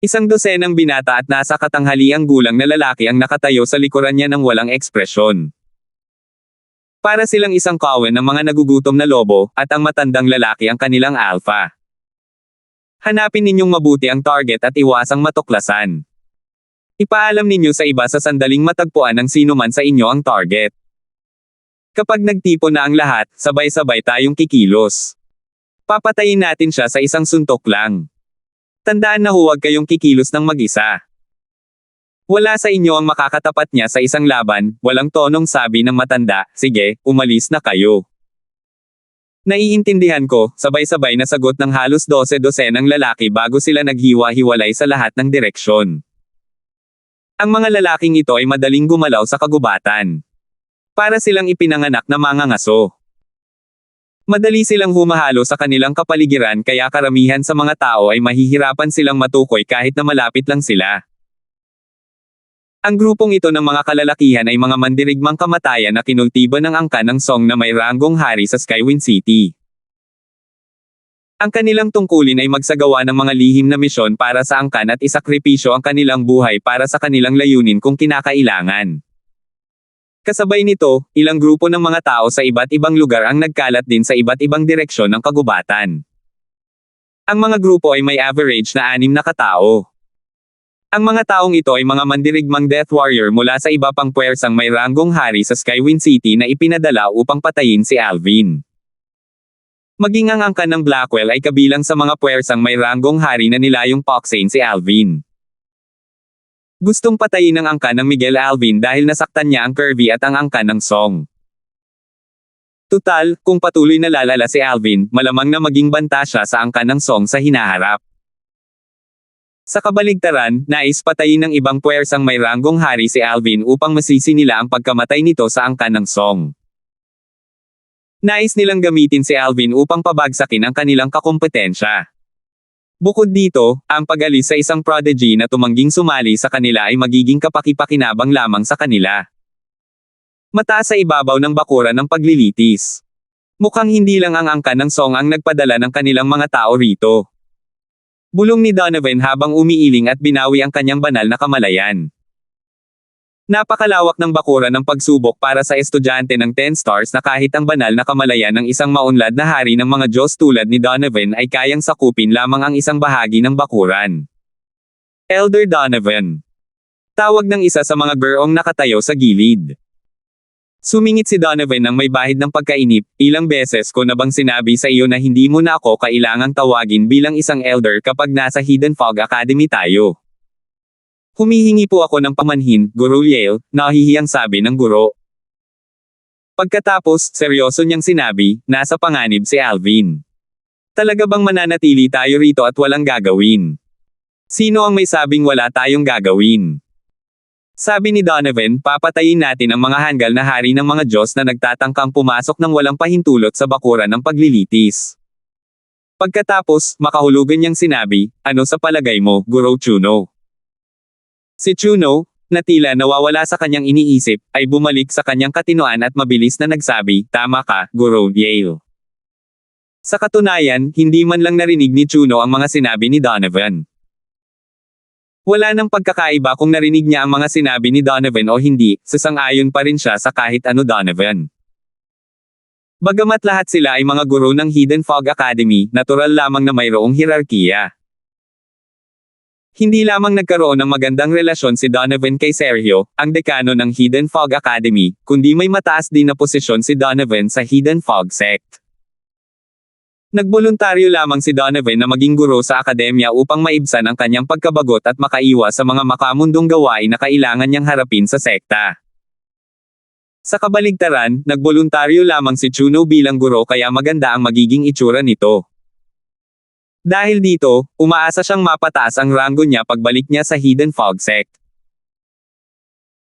Isang dosenang binata at nasa katanghaliang gulang na lalaki ang nakatayo sa likuran niya ng walang ekspresyon. Para silang isang kawan ng mga nagugutom na lobo, at ang matandang lalaki ang kanilang alpha. Hanapin ninyong mabuti ang target at iwasang matuklasan. Ipaalam ninyo sa iba sa sandaling matagpuan ng sino man sa inyo ang target. Kapag nagtipon na ang lahat, sabay-sabay tayong kikilos. Papatayin natin siya sa isang suntok lang. Tandaan na huwag kayong kikilos ng mag-isa. Wala sa inyo ang makakatapat niya sa isang laban, walang tonong sabi ng matanda, sige, umalis na kayo. Naiintindihan ko, sabay-sabay na sagot ng halos 12-dosenang lalaki bago sila naghiwa-hiwalay sa lahat ng direksyon. Ang mga lalaking ito ay madaling gumalaw sa kagubatan. Para silang ipinanganak na mangangaso. Madali silang humahalo sa kanilang kapaligiran kaya karamihan sa mga tao ay mahihirapan silang matukoy kahit na malapit lang sila. Ang grupong ito ng mga kalalakihan ay mga mandirigmang kamatayan na kinultiba ng angkan ng Song na may ranggong hari sa Skywind City. Ang kanilang tungkulin ay magsagawa ng mga lihim na misyon para sa angkan at isakripisyo ang kanilang buhay para sa kanilang layunin kung kinakailangan. Kasabay nito, ilang grupo ng mga tao sa iba't ibang lugar ang nagkalat din sa iba't ibang direksyon ng kagubatan. Ang mga grupo ay may average na 6 na katao. Ang mga taong ito ay mga mandirigmang Death Warrior mula sa iba pang puwersang may ranggong hari sa Skywind City na ipinadala upang patayin si Alvin. Maging ang angkan ng Blackwell ay kabilang sa mga puwersang may ranggong hari na nilayong paksain si Alvin. Gustong patayin ng angkan ng Miguel Alvin dahil nasaktan niya ang Kirby at ang angkan ng Song. Tutal, kung patuloy na lalala si Alvin, malamang na maging banta siya sa angkan ng Song sa hinaharap. Sa kabaligtaran, nais patayin ng ibang puwersang may ranggong hari si Alvin upang masisi nila ang pagkamatay nito sa angkan ng Song. Nais nilang gamitin si Alvin upang pabagsakin ang kanilang kakompetensya. Bukod dito, ang pag-alis sa isang prodigy na tumangging sumali sa kanila ay magiging kapaki-pakinabang lamang sa kanila. Mataas sa ibabaw ng bakuran ng paglilitis. Mukhang hindi lang ang angkan ng Song ang nagpadala ng kanilang mga tao rito. Bulong ni Donovan habang umiiling at binawi ang kanyang banal na kamalayan. Napakalawak ng bakuran ng pagsubok para sa estudyante ng 10 stars na kahit ang banal na kamalayan ng isang maunlad na hari ng mga Diyos tulad ni Donovan ay kayang sakupin lamang ang isang bahagi ng bakuran. Elder Donovan. Tawag ng isa sa mga gurong nakatayo sa gilid. Sumingit si Donovan nang may bahid ng pagkainip, ilang beses ko na bang sinabi sa iyo na hindi mo na ako kailangang tawagin bilang isang elder kapag nasa Hidden Fog Academy tayo. Humihingi po ako ng pamanhin, Guro Yale, nahihiyang sabi ng guro. Pagkatapos, seryoso niyang sinabi, nasa panganib si Alvin. Talaga bang mananatili tayo rito at walang gagawin? Sino ang may sabing wala tayong gagawin? Sabi ni Donovan, papatayin natin ang mga hanggal na hari ng mga Diyos na nagtatangkang pumasok ng walang pahintulot sa bakuran ng paglilitis. Pagkatapos, makahulugan niyang sinabi, ano sa palagay mo, Guro Chuno? Si Chuno, na tila nawawala sa kanyang iniisip, ay bumalik sa kanyang katinoan at mabilis na nagsabi, tama ka, Guro Yale. Sa katunayan, hindi man lang narinig ni Chuno ang mga sinabi ni Donovan. Wala nang pagkakaiba kung narinig niya ang mga sinabi ni Donovan o hindi, sasang-ayon pa rin siya sa kahit ano Donovan. Bagamat lahat sila ay mga guro ng Hidden Fog Academy, natural lamang na mayroong hierarkiya. Hindi lamang nagkaroon ng magandang relasyon si Donovan kay Sergio, ang dekano ng Hidden Fog Academy, kundi may mataas din na posisyon si Donovan sa Hidden Fog Sect. Nagboluntaryo lamang si Donovan na maging guro sa akademya upang maibsan ang kanyang pagkabagot at makaiwas sa mga makamundong gawain na kailangan niyang harapin sa sekta. Sa kabaligtaran, nagboluntaryo lamang si Chuno bilang guro kaya maganda ang magiging itsura nito. Dahil dito, umaasa siyang mapataas ang ranggo niya pagbalik niya sa Hidden Fog Sect.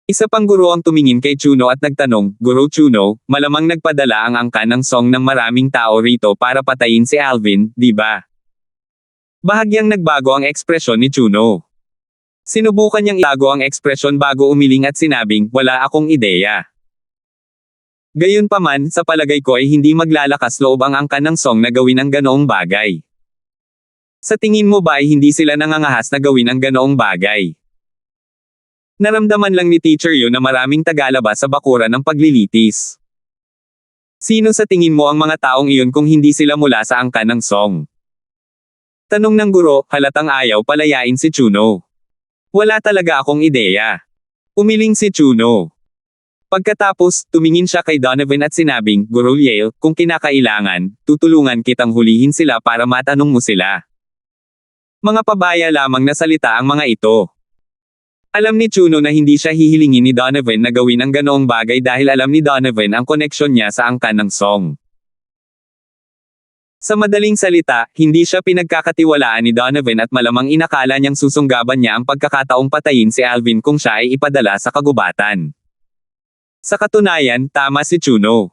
Isa pang guro ang tumingin kay Chuno at nagtanong, Guro Chuno, malamang nagpadala ang angkan ng Song ng maraming tao rito para patayin si Alvin, di ba? Bahagyang nagbago ang ekspresyon ni Chuno. Sinubukan niyang itago ang ekspresyon bago umiling at sinabing, wala akong ideya. Gayunpaman, sa palagay ko ay hindi maglalakas loob ang angkan ng Song na gawin ang ganoong bagay. Sa tingin mo ba ay hindi sila nangangahas na gawin ang ganoong bagay? Naramdaman lang ni Teacher Yu na maraming tagalabas sa bakuran ng paglilitis. Sino sa tingin mo ang mga taong iyon kung hindi sila mula sa angkan ng Song? Tanong ng guro, halatang ayaw palayain si Chuno. Wala talaga akong ideya. Umiling si Chuno. Pagkatapos, tumingin siya kay Donovan at sinabing, Guro Yale, kung kinakailangan, tutulungan kitang hulihin sila para matanong mo sila. Mga pabaya lamang na salita ang mga ito. Alam ni Chuno na hindi siya hihilingin ni Donovan na gawin ang ganoong bagay dahil alam ni Donovan ang koneksyon niya sa angkan ng Song. Sa madaling salita, hindi siya pinagkakatiwalaan ni Donovan at malamang inakala niyang susunggaban niya ang pagkakataong patayin si Alvin kung siya ay ipadala sa kagubatan. Sa katunayan, tama si Chuno.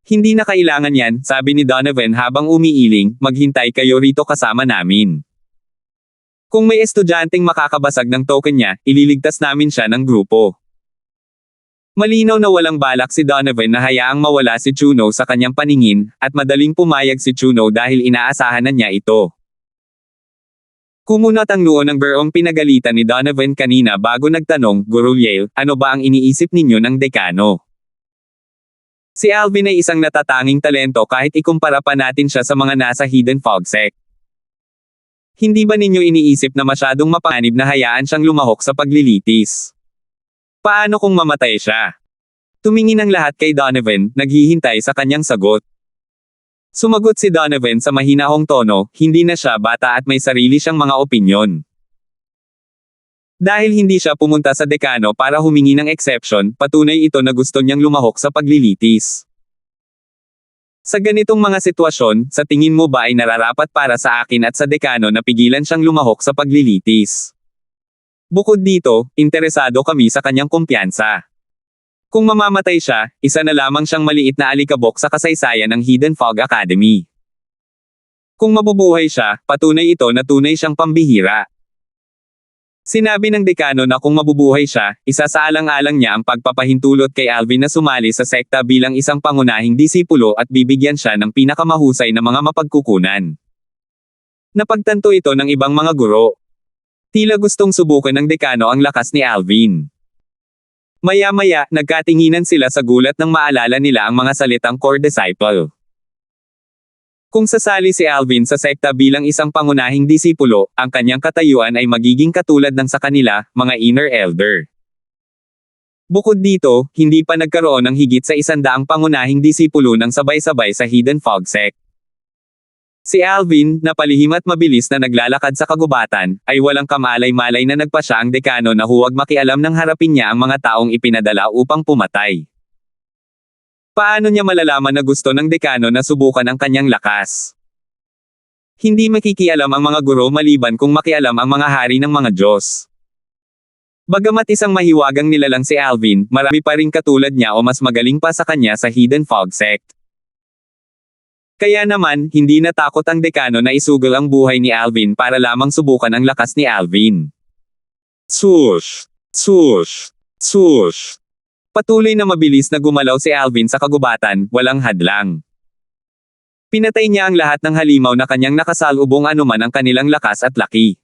Hindi na kailangan yan, sabi ni Donovan habang umiiling, maghintay kayo rito kasama namin. Kung may estudyanteng makakabasag ng token niya, ililigtas namin siya ng grupo. Malinaw na walang balak si Donovan na hayaang mawala si Chuno sa kanyang paningin, at madaling pumayag si Chuno dahil inaasahan na niya ito. Kumunat ang noo ng gurong pinagalitan ni Donovan kanina bago nagtanong, Guro Yale, ano ba ang iniisip ninyo ng dekano? Si Alvin ay isang natatanging talento kahit ikumpara pa natin siya sa mga nasa Hidden Fog Sect. Hindi ba ninyo iniisip na masyadong mapanganib na hayaan siyang lumahok sa paglilitis? Paano kung mamatay siya? Tumingin ang lahat kay Donovan, naghihintay sa kanyang sagot. Sumagot si Donovan sa mahinahong tono, hindi na siya bata at may sarili siyang mga opinyon. Dahil hindi siya pumunta sa dekano para humingi ng exception, patunay ito na gusto niyang lumahok sa paglilitis. Sa ganitong mga sitwasyon, sa tingin mo ba ay nararapat para sa akin at sa dekano na pigilan siyang lumahok sa paglilitis? Bukod dito, interesado kami sa kanyang kumpiyansa. Kung mamamatay siya, isa na lamang siyang maliit na alikabok sa kasaysayan ng Hidden Fog Academy. Kung mabubuhay siya, patunay ito na tunay siyang pambihira. Sinabi ng dekano na kung mabubuhay siya, isasaalang-alang niya ang pagpapahintulot kay Alvin na sumali sa sekta bilang isang pangunahing disipulo at bibigyan siya ng pinakamahusay na mga mapagkukunan. Napagtanto ito ng ibang mga guro. Tila gustong subukan ng dekano ang lakas ni Alvin. Maya-maya, nagkatinginan sila sa gulat nang maalala nila ang mga salitang core disciple. Kung sasali si Alvin sa sekta bilang isang pangunahing disipulo, ang kanyang katayuan ay magiging katulad ng sa kanila, mga inner elder. Bukod dito, hindi pa nagkaroon ng higit sa 100 pangunahing disipulo ng sabay-sabay sa Hidden Fog sect. Si Alvin, na palihim at mabilis na naglalakad sa kagubatan, ay walang kamalay-malay na nagpasya ang dekano na huwag makialam nang harapin niya ang mga taong ipinadala upang pumatay. Paano niya malalaman na gusto ng dekano na subukan ang kanyang lakas? Hindi makikialam ang mga guro maliban kung makialam ang mga hari ng mga Diyos. Bagamat isang mahiwagang nilalang si Alvin, marami pa ring katulad niya o mas magaling pa sa kanya sa Hidden Fog sect. Kaya naman, hindi natakot ang dekano na isugol ang buhay ni Alvin para lamang subukan ang lakas ni Alvin. Swoosh! Swoosh! Swoosh! Patuloy na mabilis na gumalaw si Alvin sa kagubatan, walang hadlang. Pinatay niya ang lahat ng halimaw na kanyang nakasalubong anuman ang kanilang lakas at laki.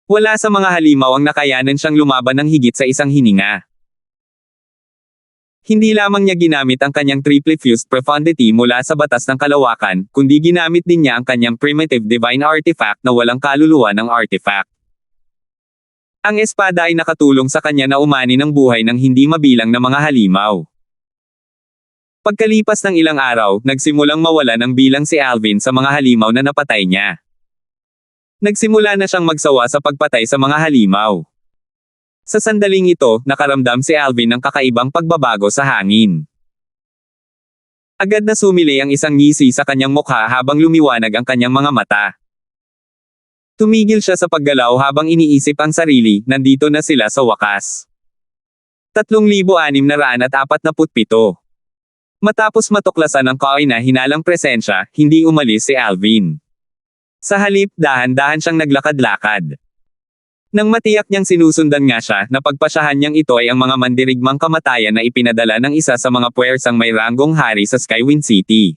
Wala sa mga halimaw ang nakayanan siyang lumaban ng higit sa isang hininga. Hindi lamang niya ginamit ang kanyang triple fused profundity mula sa batas ng kalawakan, kundi ginamit din niya ang kanyang primitive divine artifact na walang kaluluwa ng artifact. Ang espada ay nakatulong sa kanya na umani ng buhay ng hindi mabilang na mga halimaw. Pagkalipas ng ilang araw, nagsimulang mawala ng bilang si Alvin sa mga halimaw na napatay niya. Nagsimula na siyang magsawa sa pagpatay sa mga halimaw. Sa sandaling ito, nakaramdam si Alvin ng kakaibang pagbabago sa hangin. Agad na sumilay ang isang ngisi sa kanyang mukha habang lumiwanag ang kanyang mga mata. Tumigil siya sa paggalaw habang iniisip ang sarili, nandito na sila sa wakas. 3,647. Matapos matuklasan ng Kaoy na hinalang presensya, hindi umalis si Alvin. Sa halip, dahan-dahan siyang naglakad-lakad. Nang matiyak niyang sinusundan nga siya, napagpasyahan niyang ito ay ang mga mandirigmang kamatayan na ipinadala ng isa sa mga puwersang may ranggong hari sa Skywind City.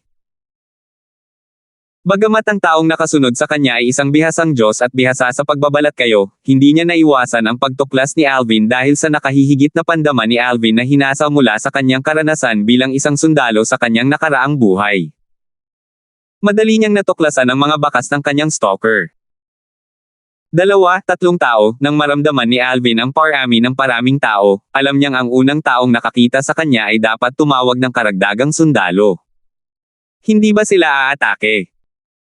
Bagamat ang taong nakasunod sa kanya ay isang bihasang Diyos at bihasa sa pagbabalat kayo, hindi niya naiwasan ang pagtuklas ni Alvin dahil sa nakahihigit na pandaman ni Alvin na hinasa mula sa kanyang karanasan bilang isang sundalo sa kanyang nakaraang buhay. Madali niyang natuklasan ang mga bakas ng kanyang stalker. 2-3 tao, nang maramdaman ni Alvin ang parami ng paraming tao, alam niyang ang unang taong nakakita sa kanya ay dapat tumawag ng karagdagang sundalo. Hindi ba sila aatake?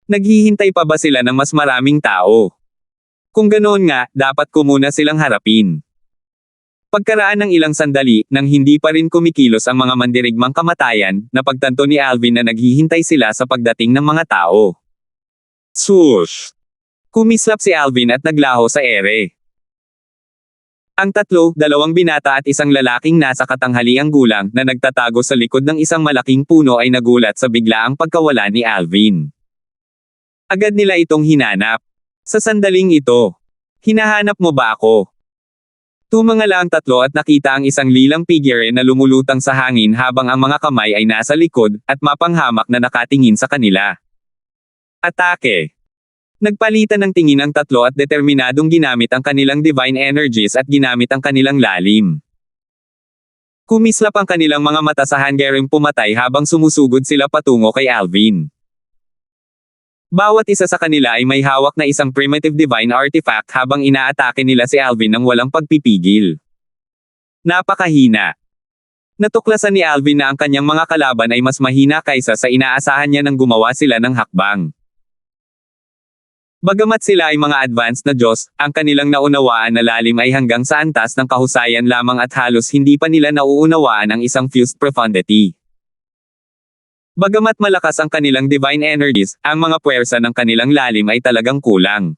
Naghihintay pa ba sila ng mas maraming tao? Kung ganoon nga, dapat ko muna silang harapin. Pagkaraan ng ilang sandali, nang hindi pa rin kumikilos ang mga mandirigmang kamatayan, napagtanto ni Alvin na naghihintay sila sa pagdating ng mga tao. Swoosh! Kumislap si Alvin at naglaho sa ere. Ang 2 binata at isang lalaking nasa katanghaliang gulang na nagtatago sa likod ng isang malaking puno ay nagulat sa biglaang pagkawala ni Alvin. Agad nila itong hinanap. Sa sandaling ito, hinahanap mo ba ako? Tumangala ang 3 at nakita ang isang lilang figure na lumulutang sa hangin habang ang mga kamay ay nasa likod at mapanghamak na nakatingin sa kanila. Atake! Nagpalitan ng tingin ang 3 at determinadong ginamit ang kanilang divine energies at ginamit ang kanilang lalim. Kumislap ang kanilang mga mata sa hanggang pumatay habang sumusugod sila patungo kay Alvin. Bawat isa sa kanila ay may hawak na isang primitive divine artifact habang inaatake nila si Alvin ng walang pagpipigil. Napakahina. Natuklasan ni Alvin na ang kanyang mga kalaban ay mas mahina kaysa sa inaasahan niya nang gumawa sila ng hakbang. Bagamat sila ay mga advanced na Diyos, ang kanilang naunawaan na lalim ay hanggang sa antas ng kahusayan lamang at halos hindi pa nila nauunawaan ang isang fused profundity. Bagamat malakas ang kanilang divine energies, ang mga puwersa ng kanilang lalim ay talagang kulang.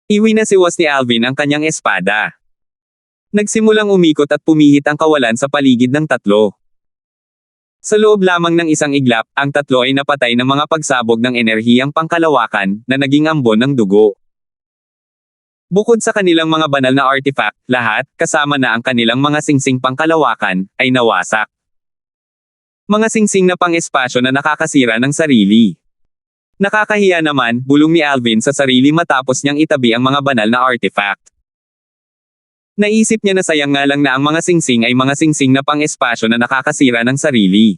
Iwinasiwas ni Alvin ang kanyang espada. Nagsimulang umikot at pumihit ang kawalan sa paligid ng 3. Sa loob lamang ng isang iglap, ang 3 ay napatay ng mga pagsabog ng enerhiyang pangkalawakan, na naging ambon ng dugo. Bukod sa kanilang mga banal na artifact, lahat, kasama na ang kanilang mga singsing pangkalawakan, ay nawasak. Mga singsing na pang-espasyo na nakakasira ng sarili. Nakakahiya naman, bulong ni Alvin sa sarili matapos niyang itabi ang mga banal na artifact. Naisip niya na sayang nga lang na ang mga singsing ay mga singsing na pang-espasyo na nakakasira ng sarili.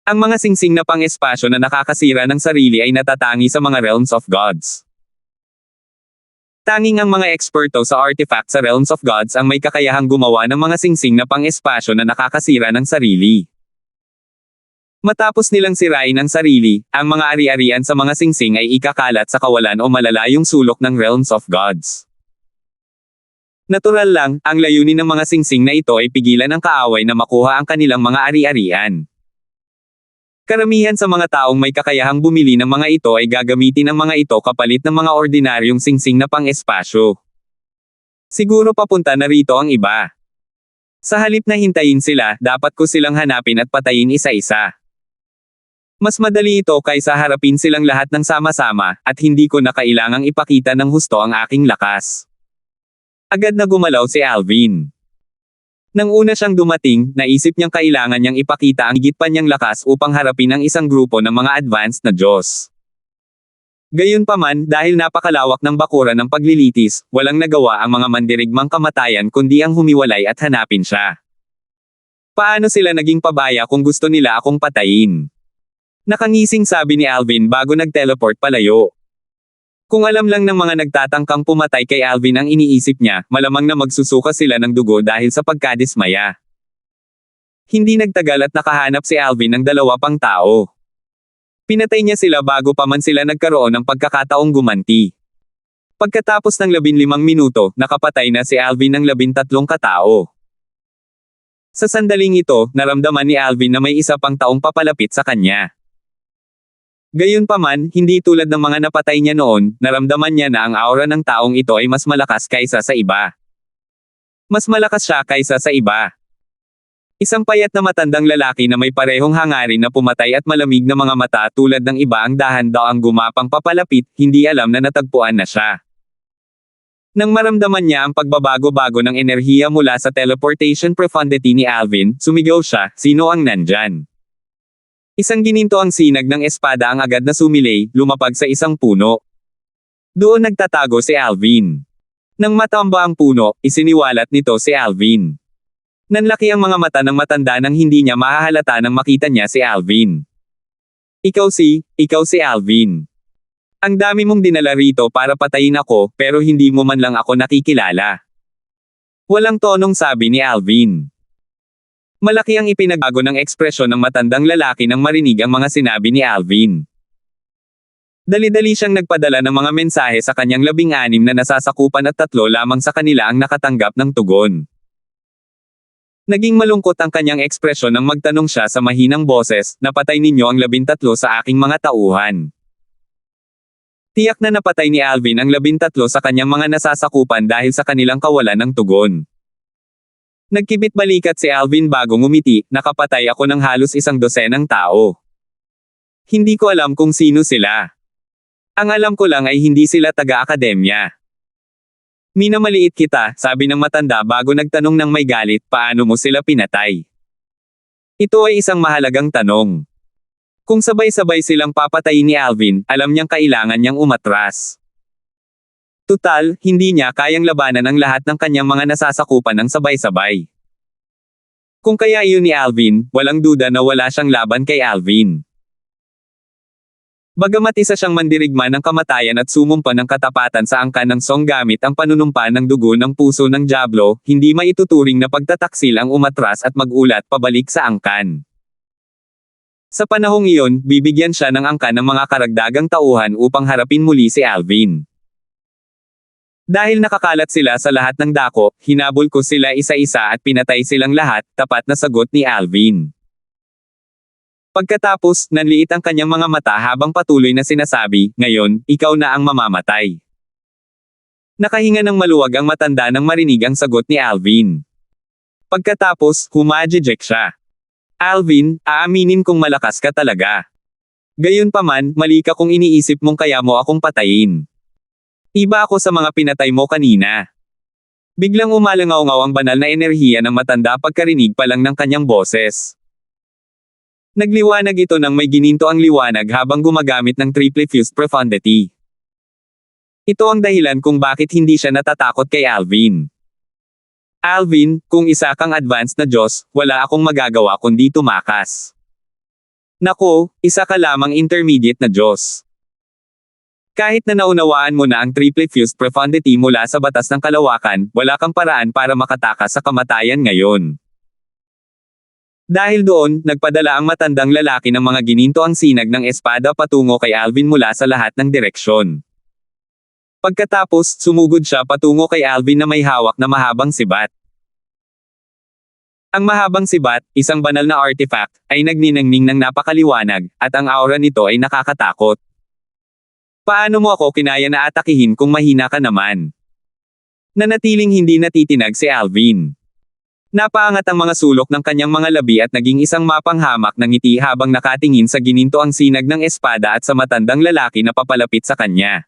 Ang mga singsing na pang-espasyo na nakakasira ng sarili ay natatangi sa mga realms of gods. Tanging ang mga eksperto sa artifact sa realms of gods ang may kakayahang gumawa ng mga singsing na pang-espasyo na nakakasira ng sarili. Matapos nilang sirain ang sarili, ang mga ari-arian sa mga singsing ay ikakalat sa kawalan o malalayong sulok ng realms of gods. Natural lang, ang layunin ng mga singsing na ito ay pigilan ang kaaway na makuha ang kanilang mga ari-arian. Karamihan sa mga taong may kakayahang bumili ng mga ito ay gagamitin ang mga ito kapalit ng mga ordinaryong singsing na pang-espasyo. Siguro papunta na rito ang iba. Sa halip na hintayin sila, dapat ko silang hanapin at patayin isa-isa. Mas madali ito kaysa harapin silang lahat ng sama-sama, at hindi ko na kailangang ipakita ng husto ang aking lakas. Agad na gumalaw si Alvin. Nang una siyang dumating, naisip niyang kailangan niyang ipakita ang higit pa niyang lakas upang harapin ang isang grupo ng mga advanced na Diyos. Gayunpaman, dahil napakalawak ng bakuran ng paglilitis, walang nagawa ang mga mandirigmang kamatayan kundi ang humiwalay at hanapin siya. Paano sila naging pabaya kung gusto nila akong patayin? Nakangising sabi ni Alvin bago nag-teleport palayo. Kung alam lang ng mga nagtatangkang pumatay kay Alvin ang iniisip niya, malamang na magsusuka sila ng dugo dahil sa pagkadismaya. Hindi nagtagal at nakahanap si Alvin ng dalawa pang tao. Pinatay niya sila bago pa man sila nagkaroon ng pagkakataong gumanti. Pagkatapos ng 15 minuto, nakapatay na si Alvin ng 13 katao. Sa sandaling ito, naramdaman ni Alvin na may isa pang taong papalapit sa kanya. Gayunpaman, hindi tulad ng mga napatay niya noon, naramdaman niya na ang aura ng taong ito ay mas malakas kaysa sa iba. Mas malakas siya kaysa sa iba. Isang payat na matandang lalaki na may parehong hangarin na pumatay at malamig na mga mata tulad ng iba ang dahan-daang gumapang papalapit, hindi alam na natagpuan na siya. Nang maramdaman niya ang pagbabago-bago ng enerhiya mula sa teleportation profundity ni Alvin, sumigaw siya, "Sino ang nandyan?" Isang gininto ang sinag ng espada ang agad na sumilay, lumapag sa isang puno. Doon nagtatago si Alvin. Nang matamba ang puno, isiniwalat nito si Alvin. Nanlaki ang mga mata ng matanda nang hindi niya mahahalata nang makita niya si Alvin. Ikaw si Alvin. Ang dami mong dinala rito para patayin ako, pero hindi mo man lang ako nakikilala. Walang tonong sabi ni Alvin. Malaki ang ipinagbago ng ekspresyon ng matandang lalaki nang marinig ang mga sinabi ni Alvin. Dali-dali siyang nagpadala ng mga mensahe sa kanyang 16 na nasasakupan at 3 lamang sa kanila ang nakatanggap ng tugon. Naging malungkot ang kanyang ekspresyon nang magtanong siya sa mahinang boses, "Napatay ninyo ang 13 sa aking mga tauhan." Tiyak na napatay ni Alvin ang 13 sa kanyang mga nasasakupan dahil sa kanilang kawalan ng tugon. Nagkibit balikat si Alvin bago ngumiti, "Nakapatay ako ng halos 12 tao. Hindi ko alam kung sino sila. Ang alam ko lang ay hindi sila taga-akademya." "Minamaliit kita," sabi ng matanda bago nagtanong ng may galit, "Paano mo sila pinatay?" Ito ay isang mahalagang tanong. Kung sabay-sabay silang papatayin ni Alvin, alam niyang kailangan niyang umatras. Tutal, hindi niya kayang labanan ang lahat ng kanyang mga nasasakupan ng sabay-sabay. Kung kaya iyon ni Alvin, walang duda na wala siyang laban kay Alvin. Bagamat isa siyang mandirigma ng kamatayan at sumumpa ng katapatan sa angkan ng Song gamit ang panunumpa ng dugo ng puso ng Diablo, hindi maituturing na pagtataksil ang umatras at mag-ulat pabalik sa angkan. Sa panahong iyon, bibigyan siya ng angkan ng mga karagdagang tauhan upang harapin muli si Alvin. Dahil nakakalat sila sa lahat ng dako, hinabol ko sila isa-isa at pinatay silang lahat, tapat na sagot ni Alvin. Pagkatapos, nanliit ang kanyang mga mata habang patuloy na sinasabi, "Ngayon, ikaw na ang mamamatay." Nakahinga ng maluwag ang matanda nang marinig ang sagot ni Alvin. Pagkatapos, humajijek siya. "Alvin, aaminin kong malakas ka talaga. Gayunpaman, mali ka kung iniisip mong kaya mo akong patayin. Iba ako sa mga pinatay mo kanina. Biglang umalangaw-ngaw ang banal na enerhiya ng matanda pagkarinig pa lang ng kanyang boses. Nagliwanag ito ng may gininto ang liwanag habang gumagamit ng triple fused profundity. Ito ang dahilan kung bakit hindi siya natatakot kay Alvin. Alvin, kung isa kang advanced na Diyos, wala akong magagawa kundi tumakas. Nako, isa ka lamang intermediate na Diyos. Kahit na naunawaan mo na ang triple fused profundity mula sa batas ng kalawakan, wala kang paraan para makatakas sa kamatayan ngayon. Dahil doon, nagpadala ang matandang lalaki ng mga gininto ang sinag ng espada patungo kay Alvin mula sa lahat ng direksyon. Pagkatapos, sumugod siya patungo kay Alvin na may hawak na mahabang sibat. Ang mahabang sibat, isang banal na artifact, ay nagniningning ng napakaliwanag, at ang aura nito ay nakakatakot. Paano mo ako kinaya na atakihin kung mahina ka naman? Nanatiling hindi natitinag si Alvin. Napaangat ang mga sulok ng kanyang mga labi at naging isang mapanghamak ng ngiti habang nakatingin sa gininto ang sinag ng espada at sa matandang lalaki na papalapit sa kanya.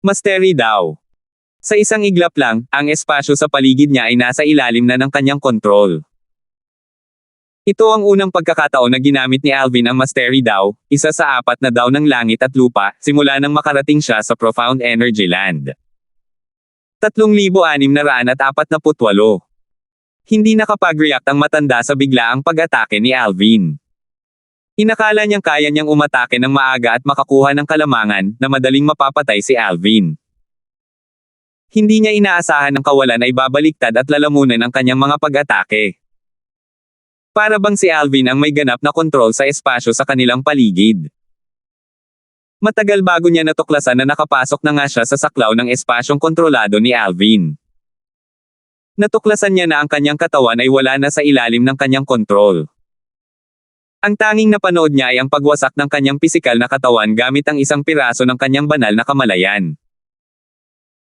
Mastery daw. Sa isang iglap lang, ang espasyo sa paligid niya ay nasa ilalim na ng kanyang kontrol. Ito ang unang pagkakataon na ginamit ni Alvin ang Mastery Daw, isa sa 4 na daw ng langit at lupa, simula nang makarating siya sa Profound Energy Land. 3,648. Hindi nakapag-react ang matanda sa biglaang pag-atake ni Alvin. Inakala niyang kaya niyang umatake ng maaga at makakuha ng kalamangan, na madaling mapapatay si Alvin. Hindi niya inaasahan ang kawalan ay babaliktad at lalamunan ang kanyang mga pag-atake. Para bang si Alvin ang may ganap na kontrol sa espasyo sa kanilang paligid. Matagal bago niya natuklasan na nakapasok na nga siya sa saklaw ng espasyong kontrolado ni Alvin. Natuklasan niya na ang kanyang katawan ay wala na sa ilalim ng kanyang kontrol. Ang tanging napanood niya ay ang pagwasak ng kanyang pisikal na katawan gamit ang isang piraso ng kanyang banal na kamalayan.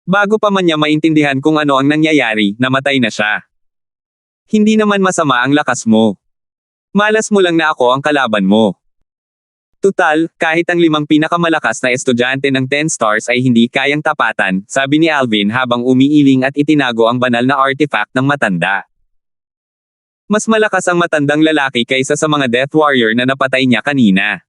Bago pa man niya maintindihan kung ano ang nangyayari, namatay na siya. Hindi naman masama ang lakas mo. Malas mo lang na ako ang kalaban mo. Tutal, kahit ang 5 pinakamalakas na estudyante ng 10 stars ay hindi kayang tapatan, sabi ni Alvin habang umiiling at itinago ang banal na artifact ng matanda. Mas malakas ang matandang lalaki kaysa sa mga Death Warrior na napatay niya kanina.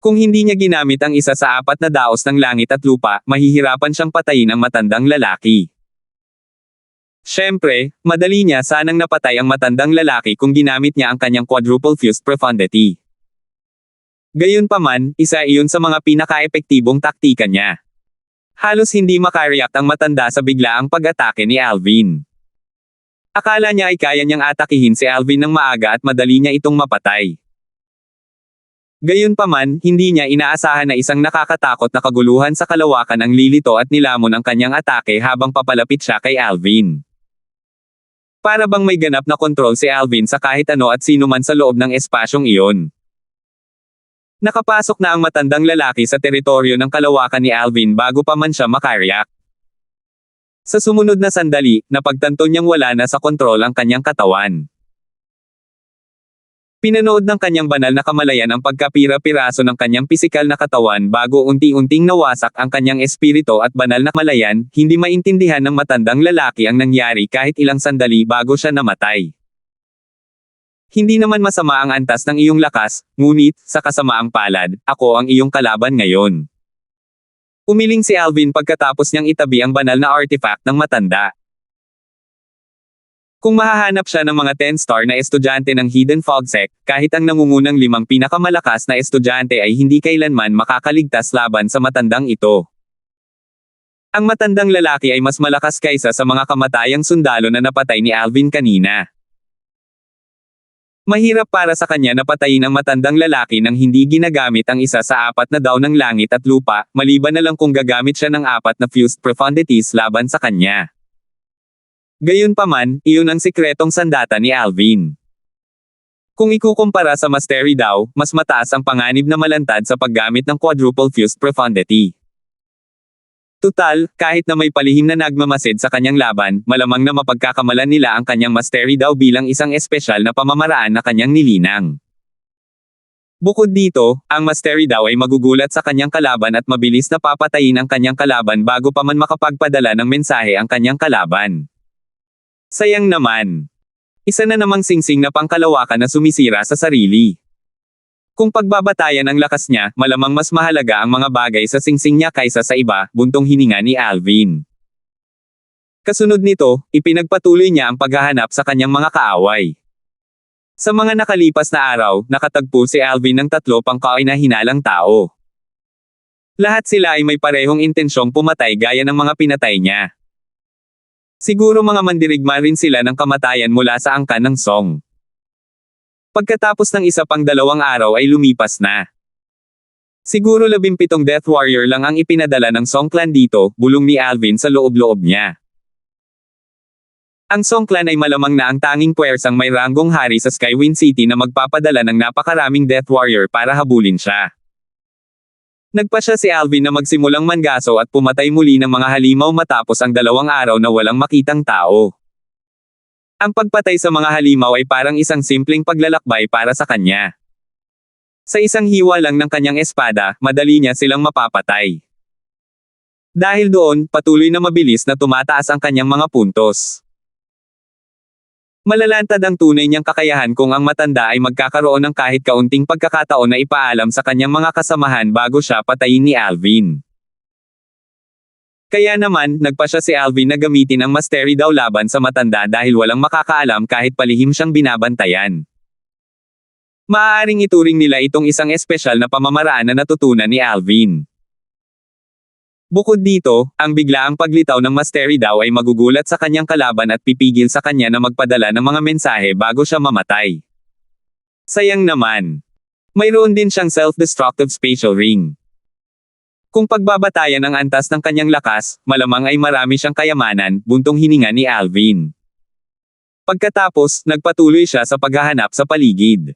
Kung hindi niya ginamit ang isa sa 4 na daos ng langit at lupa, mahihirapan siyang patayin ang matandang lalaki. Siyempre, madali niya sanang napatay ang matandang lalaki kung ginamit niya ang kanyang quadruple fused profundity. Gayunpaman, isa iyon sa mga pinaka-epektibong taktika niya. Halos hindi makareact ang matanda sa biglaang pag-atake ni Alvin. Akala niya ay kaya niyang atakihin si Alvin ng maaga at madali niya itong mapatay. Gayunpaman, hindi niya inaasahan na isang nakakatakot na kaguluhan sa kalawakan ang lilito at nilamon ang kanyang atake habang papalapit siya kay Alvin. Para bang may ganap na kontrol si Alvin sa kahit ano at sino man sa loob ng espasyong iyon. Nakapasok na ang matandang lalaki sa teritoryo ng kalawakan ni Alvin bago pa man siya makareact. Sa sumunod na sandali, napagtanto niyang wala na sa kontrol ang kanyang katawan. Pinanood ng kanyang banal na kamalayan ang pagkapira-piraso ng kanyang pisikal na katawan bago unti-unting nawasak ang kanyang espiritu at banal na kamalayan, hindi maintindihan ng matandang lalaki ang nangyari kahit ilang sandali bago siya namatay. Hindi naman masama ang antas ng iyong lakas, ngunit, sa kasamaang palad, ako ang iyong kalaban ngayon. Umiling si Alvin pagkatapos niyang itabi ang banal na artifact ng matanda. Kung mahahanap siya ng mga 10-star na estudyante ng Hidden Fog Sect, kahit ang nangungunang 5 pinakamalakas na estudyante ay hindi kailanman makakaligtas laban sa matandang ito. Ang matandang lalaki ay mas malakas kaysa sa mga kamatayang sundalo na napatay ni Alvin kanina. Mahirap para sa kanya na patayin ang matandang lalaki nang hindi ginagamit ang isa sa 4 na daw ng langit at lupa, maliban na lang kung gagamit siya ng 4 na fused profundities laban sa kanya. Gayunpaman, iyon ang sikretong sandata ni Alvin. Kung ikukumpara sa Mastery Daw, mas mataas ang panganib na malantad sa paggamit ng quadruple fused profundity. Tutal, kahit na may palihim na nagmamasid sa kanyang laban, malamang na mapagkakamalan nila ang kanyang Mastery Daw bilang isang espesyal na pamamaraan na kanyang nilinang. Bukod dito, ang Mastery daw ay magugulat sa kanyang kalaban at mabilis na papatayin ang kanyang kalaban bago pa man makapagpadala ng mensahe ang kanyang kalaban. Sayang naman. Isa na namang singsing na pangkalawakan na sumisira sa sarili. Kung pagbabatayan ang lakas niya, malamang mas mahalaga ang mga bagay sa singsing niya kaysa sa iba, buntong hininga ni Alvin. Kasunod nito, ipinagpatuloy niya ang paghahanap sa kanyang mga kaaway. Sa mga nakalipas na araw, nakatagpo si Alvin ng 3 pangkainahinalang tao. Lahat sila ay may parehong intensyong pumatay gaya ng mga pinatay niya. Siguro mga mandirigma rin sila ng kamatayan mula sa angkan ng Song. Pagkatapos ng isa pang 2 araw ay lumipas na. Siguro 17 Death Warrior lang ang ipinadala ng Song Clan dito, bulong ni Alvin sa loob-loob niya. Ang Song Clan ay malamang na ang tanging puwersang may ranggong hari sa Skywind City na magpapadala ng napakaraming Death Warrior para habulin siya. Nagpasya si Alvin na magsimulang mangaso at pumatay muli ng mga halimaw matapos ang 2 araw na walang makitang tao. Ang pagpatay sa mga halimaw ay parang isang simpleng paglalakbay para sa kanya. Sa isang hiwa lang ng kanyang espada, madali niya silang mapapatay. Dahil doon, patuloy na mabilis na tumataas ang kanyang mga puntos. Malalantad ang tunay niyang kakayahan kung ang matanda ay magkakaroon ng kahit kaunting pagkakataon na ipaalam sa kanyang mga kasamahan bago siya patayin ni Alvin. Kaya naman, nagpasya si Alvin na gamitin ang Mastery daw laban sa matanda dahil walang makakaalam kahit palihim siyang binabantayan. Maaaring ituring nila itong isang espesyal na pamamaraan na natutunan ni Alvin. Bukod dito, ang biglaang paglitaw ng Mastery daw ay magugulat sa kanyang kalaban at pipigil sa kanya na magpadala ng mga mensahe bago siya mamatay. Sayang naman. Mayroon din siyang self-destructive spatial ring. Kung pagbabatayan ang antas ng kanyang lakas, malamang ay marami siyang kayamanan, buntong hininga ni Alvin. Pagkatapos, nagpatuloy siya sa paghahanap sa paligid.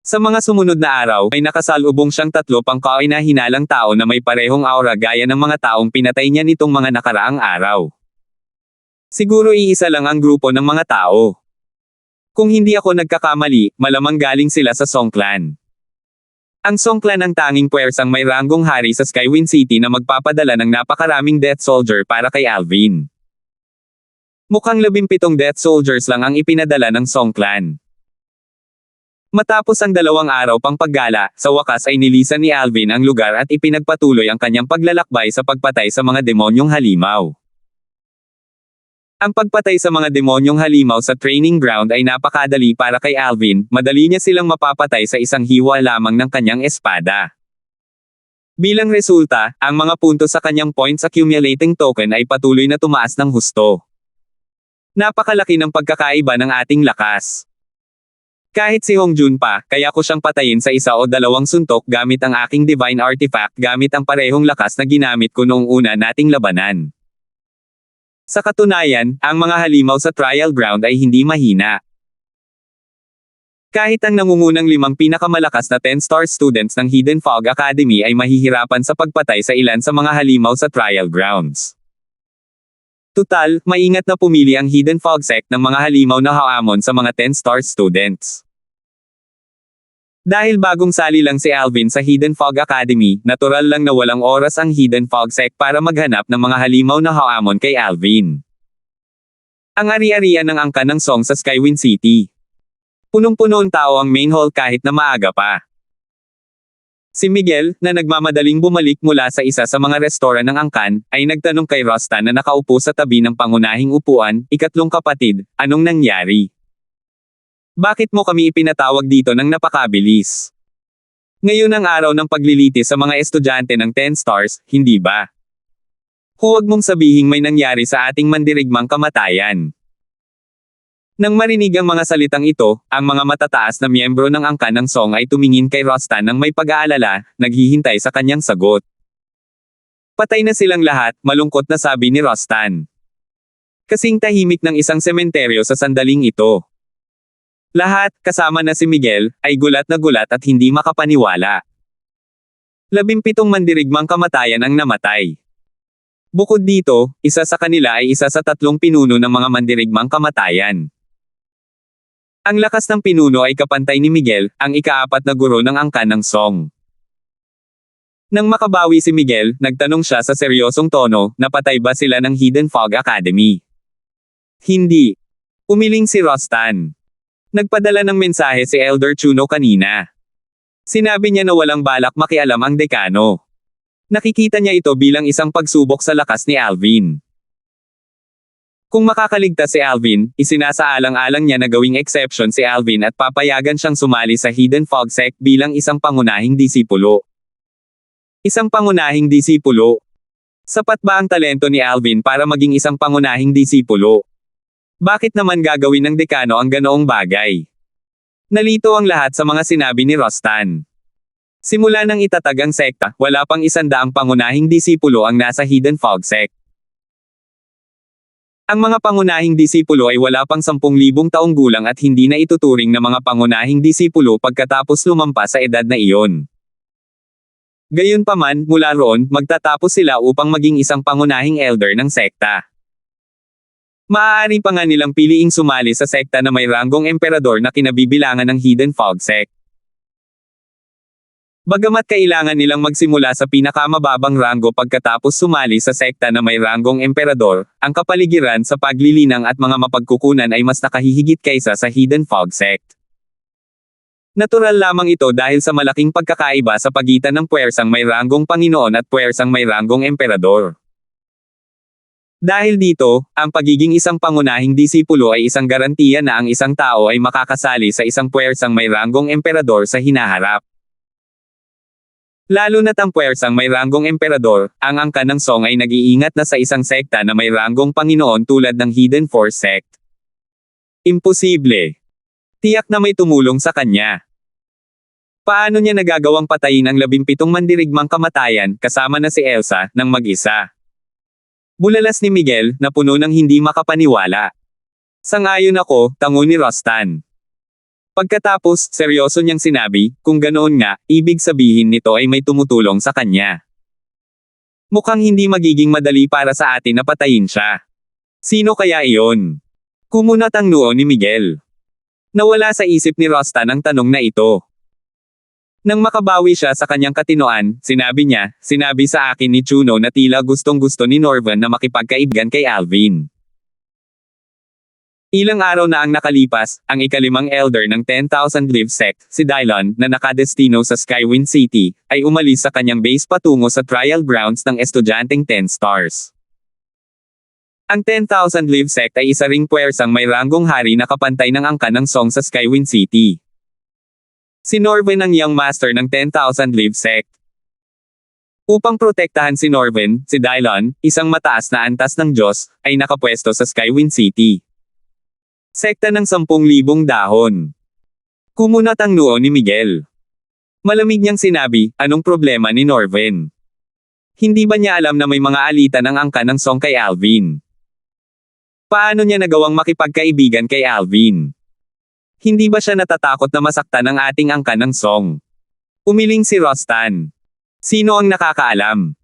Sa mga sumunod na araw, ay nakasalubong siyang 3 pangkainahinalang tao na may parehong aura gaya ng mga taong pinatay niya nitong mga nakaraang araw. Siguro iisa lang ang grupo ng mga tao. Kung hindi ako nagkakamali, malamang galing sila sa Song Clan. Ang Song Clan ang tanging puwersang may ranggong hari sa Skywind City na magpapadala ng napakaraming Death Soldier para kay Alvin. Mukhang 17 Death Soldiers lang ang ipinadala ng Song Clan. Matapos ang 2 araw pang paggala, sa wakas ay nilisan ni Alvin ang lugar at ipinagpatuloy ang kanyang paglalakbay sa pagpatay sa mga demonyong halimaw. Ang pagpatay sa mga demonyong halimaw sa training ground ay napakadali para kay Alvin, madali niya silang mapapatay sa isang hiwa lamang ng kanyang espada. Bilang resulta, ang mga puntos sa kanyang points accumulating token ay patuloy na tumaas ng husto. Napakalaki ng pagkakaiba ng ating lakas. Kahit si Hongjun pa, kaya ko siyang patayin sa 1 o 2 suntok gamit ang aking divine artifact gamit ang parehong lakas na ginamit ko noong una nating labanan. Sa katunayan, ang mga halimaw sa trial ground ay hindi mahina. Kahit ang nangungunang 5 pinakamalakas na 10-star students ng Hidden Fog Academy ay mahihirapan sa pagpatay sa ilan sa mga halimaw sa trial grounds. Tutal, maingat na pumili ang Hidden Fog Sect ng mga halimaw na haamon sa mga 10-star students. Dahil bagong sali lang si Alvin sa Hidden Fog Academy, natural lang na walang oras ang Hidden Fog Sect para maghanap ng mga halimaw na haamon kay Alvin. Ang ari-arian ng angkan ng Song sa Skywind City. Punong-puno ang tao ang main hall kahit na maaga pa. Si Miguel, na nagmamadaling bumalik mula sa isa sa mga restoran ng angkan, ay nagtanong kay Rostan na nakaupo sa tabi ng pangunahing upuan, ikatlong kapatid, anong nangyari? Bakit mo kami ipinatawag dito ng napakabilis? Ngayon ang araw ng paglilitis sa mga estudyante ng 10 stars, hindi ba? Huwag mong sabihing may nangyari sa ating mandirigmang kamatayan. Nang marinig ang mga salitang ito, ang mga matataas na miyembro ng angkan ng Song ay tumingin kay Rostan ng may pag-aalala, naghihintay sa kanyang sagot. Patay na silang lahat, malungkot na sabi ni Rostan. Kasing tahimik ng isang sementeryo sa sandaling ito. Lahat, kasama na si Miguel, ay gulat na gulat at hindi makapaniwala. 17 mandirigmang kamatayan ang namatay. Bukod dito, isa sa kanila ay isa sa 3 pinuno ng mga mandirigmang kamatayan. Ang lakas ng pinuno ay kapantay ni Miguel, ang ika-4 na guro ng angkan ng Song. Nang makabawi si Miguel, nagtanong siya sa seryosong tono, napatay ba sila ng Hidden Fog Academy? Hindi. Umiling si Rostan. Nagpadala ng mensahe si Elder Chuno kanina. Sinabi niya na walang balak makialam ang dekano. Nakikita niya ito bilang isang pagsubok sa lakas ni Alvin. Kung makakaligtas si Alvin, isinasaalang-alang niya na gawing exception si Alvin at papayagan siyang sumali sa Hidden Fog Sect bilang isang pangunahing disipulo. Isang pangunahing disipulo. Sapat ba ang talento ni Alvin para maging isang pangunahing disipulo? Bakit naman gagawin ng dekano ang ganoong bagay? Nalito ang lahat sa mga sinabi ni Rostan. Simula nang itatag ang sekta, wala pang 100 pangunahing disipulo ang nasa Hidden Fog Sect. Ang mga pangunahing disipulo ay wala pang 10,000 taong gulang at hindi na ituturing na mga pangunahing disipulo pagkatapos lumampas sa edad na iyon. Gayunpaman, mula roon, magtatapos sila upang maging isang pangunahing elder ng sekta. Maaari pa nga nilang piliing sumali sa sekta na may ranggong emperador na kinabibilangan ng Hidden Fog Sect. Bagamat kailangan nilang magsimula sa pinakamababang ranggo pagkatapos sumali sa sekta na may ranggong emperador, ang kapaligiran sa paglilinang at mga mapagkukunan ay mas nakahihigit kaysa sa Hidden Fog Sect. Natural lamang ito dahil sa malaking pagkakaiba sa pagitan ng puwersang may ranggong Panginoon at puwersang may ranggong emperador. Dahil dito, ang pagiging isang pangunahing disipulo ay isang garantiya na ang isang tao ay makakasali sa isang puwersang may ranggong emperador sa hinaharap. Lalo na't ang puwersang may ranggong emperador, ang angkan ng Song ay nag-iingat na sa isang sekta na may ranggong Panginoon tulad ng Hidden Force Sect. Imposible. Tiyak na may tumulong sa kanya. Paano niya nagagawang patayin ang 17 mandirigmang kamatayan, kasama na si Elsa, ng mag-isa? Bulalas ni Miguel, na puno ng hindi makapaniwala. Sang-ayon ako, tango ni Rostan. Pagkatapos, seryoso niyang sinabi, kung ganoon nga, ibig sabihin nito ay may tumutulong sa kanya. Mukhang hindi magiging madali para sa atin na patayin siya. Sino kaya iyon? Kumunat ang noo ni Miguel. Nawala sa isip ni Rostan ang tanong na ito. Nang makabawi siya sa kanyang katinoan, sinabi sa akin ni Chuno na tila gustong-gusto ni Norvan na makipagkaibigan kay Alvin. Ilang araw na ang nakalipas, ang ika-5 elder ng 10,000 Live Sect, si Dylon, na nakadestino sa Skywind City, ay umalis sa kanyang base patungo sa trial grounds ng estudyanteng 10 stars. Ang 10,000 Live Sect ay isa ring puwersang may ranggong hari na kapantay ng angkan ng Song sa Skywind City. Si Norvan ang young master ng 10,000 Live Sect. Upang protektahan si Norvan, si Dylon, isang mataas na antas ng Diyos, ay nakapwesto sa Skywind City. Sekta ng 10,000 dahon. Kumunat ang noo ni Miguel. Malamig niyang sinabi, anong problema ni Norvan? Hindi ba niya alam na may mga alitan ng angkan ng Song kay Alvin? Paano niya nagawang makipagkaibigan kay Alvin? Hindi ba siya natatakot na masaktan ng ating angkan ng Song? Umiling si Rostan. Sino ang nakakaalam?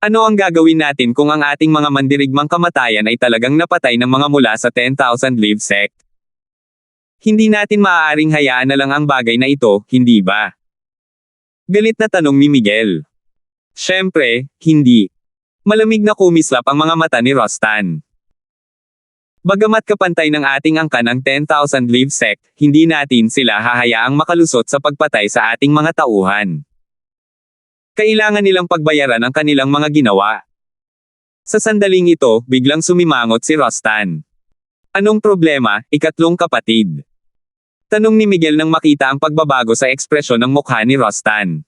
Ano ang gagawin natin kung ang ating mga mandirigmang kamatayan ay talagang napatay ng mga mula sa 10,000 Live Sect? Hindi natin maaaring hayaan na lang ang bagay na ito, hindi ba? Galit na tanong ni Miguel. Siyempre, hindi. Malamig na kumislap ang mga mata ni Rostan. Bagamat kapantay ng ating angkan ng 10,000 Live Sect, hindi natin sila hahayaang makalusot sa pagpatay sa ating mga tauhan. Kailangan nilang pagbayaran ang kanilang mga ginawa. Sa sandaling ito, biglang sumimangot si Rostan. Anong problema, ikatlong kapatid? Tanong ni Miguel nang makita ang pagbabago sa ekspresyon ng mukha ni Rostan.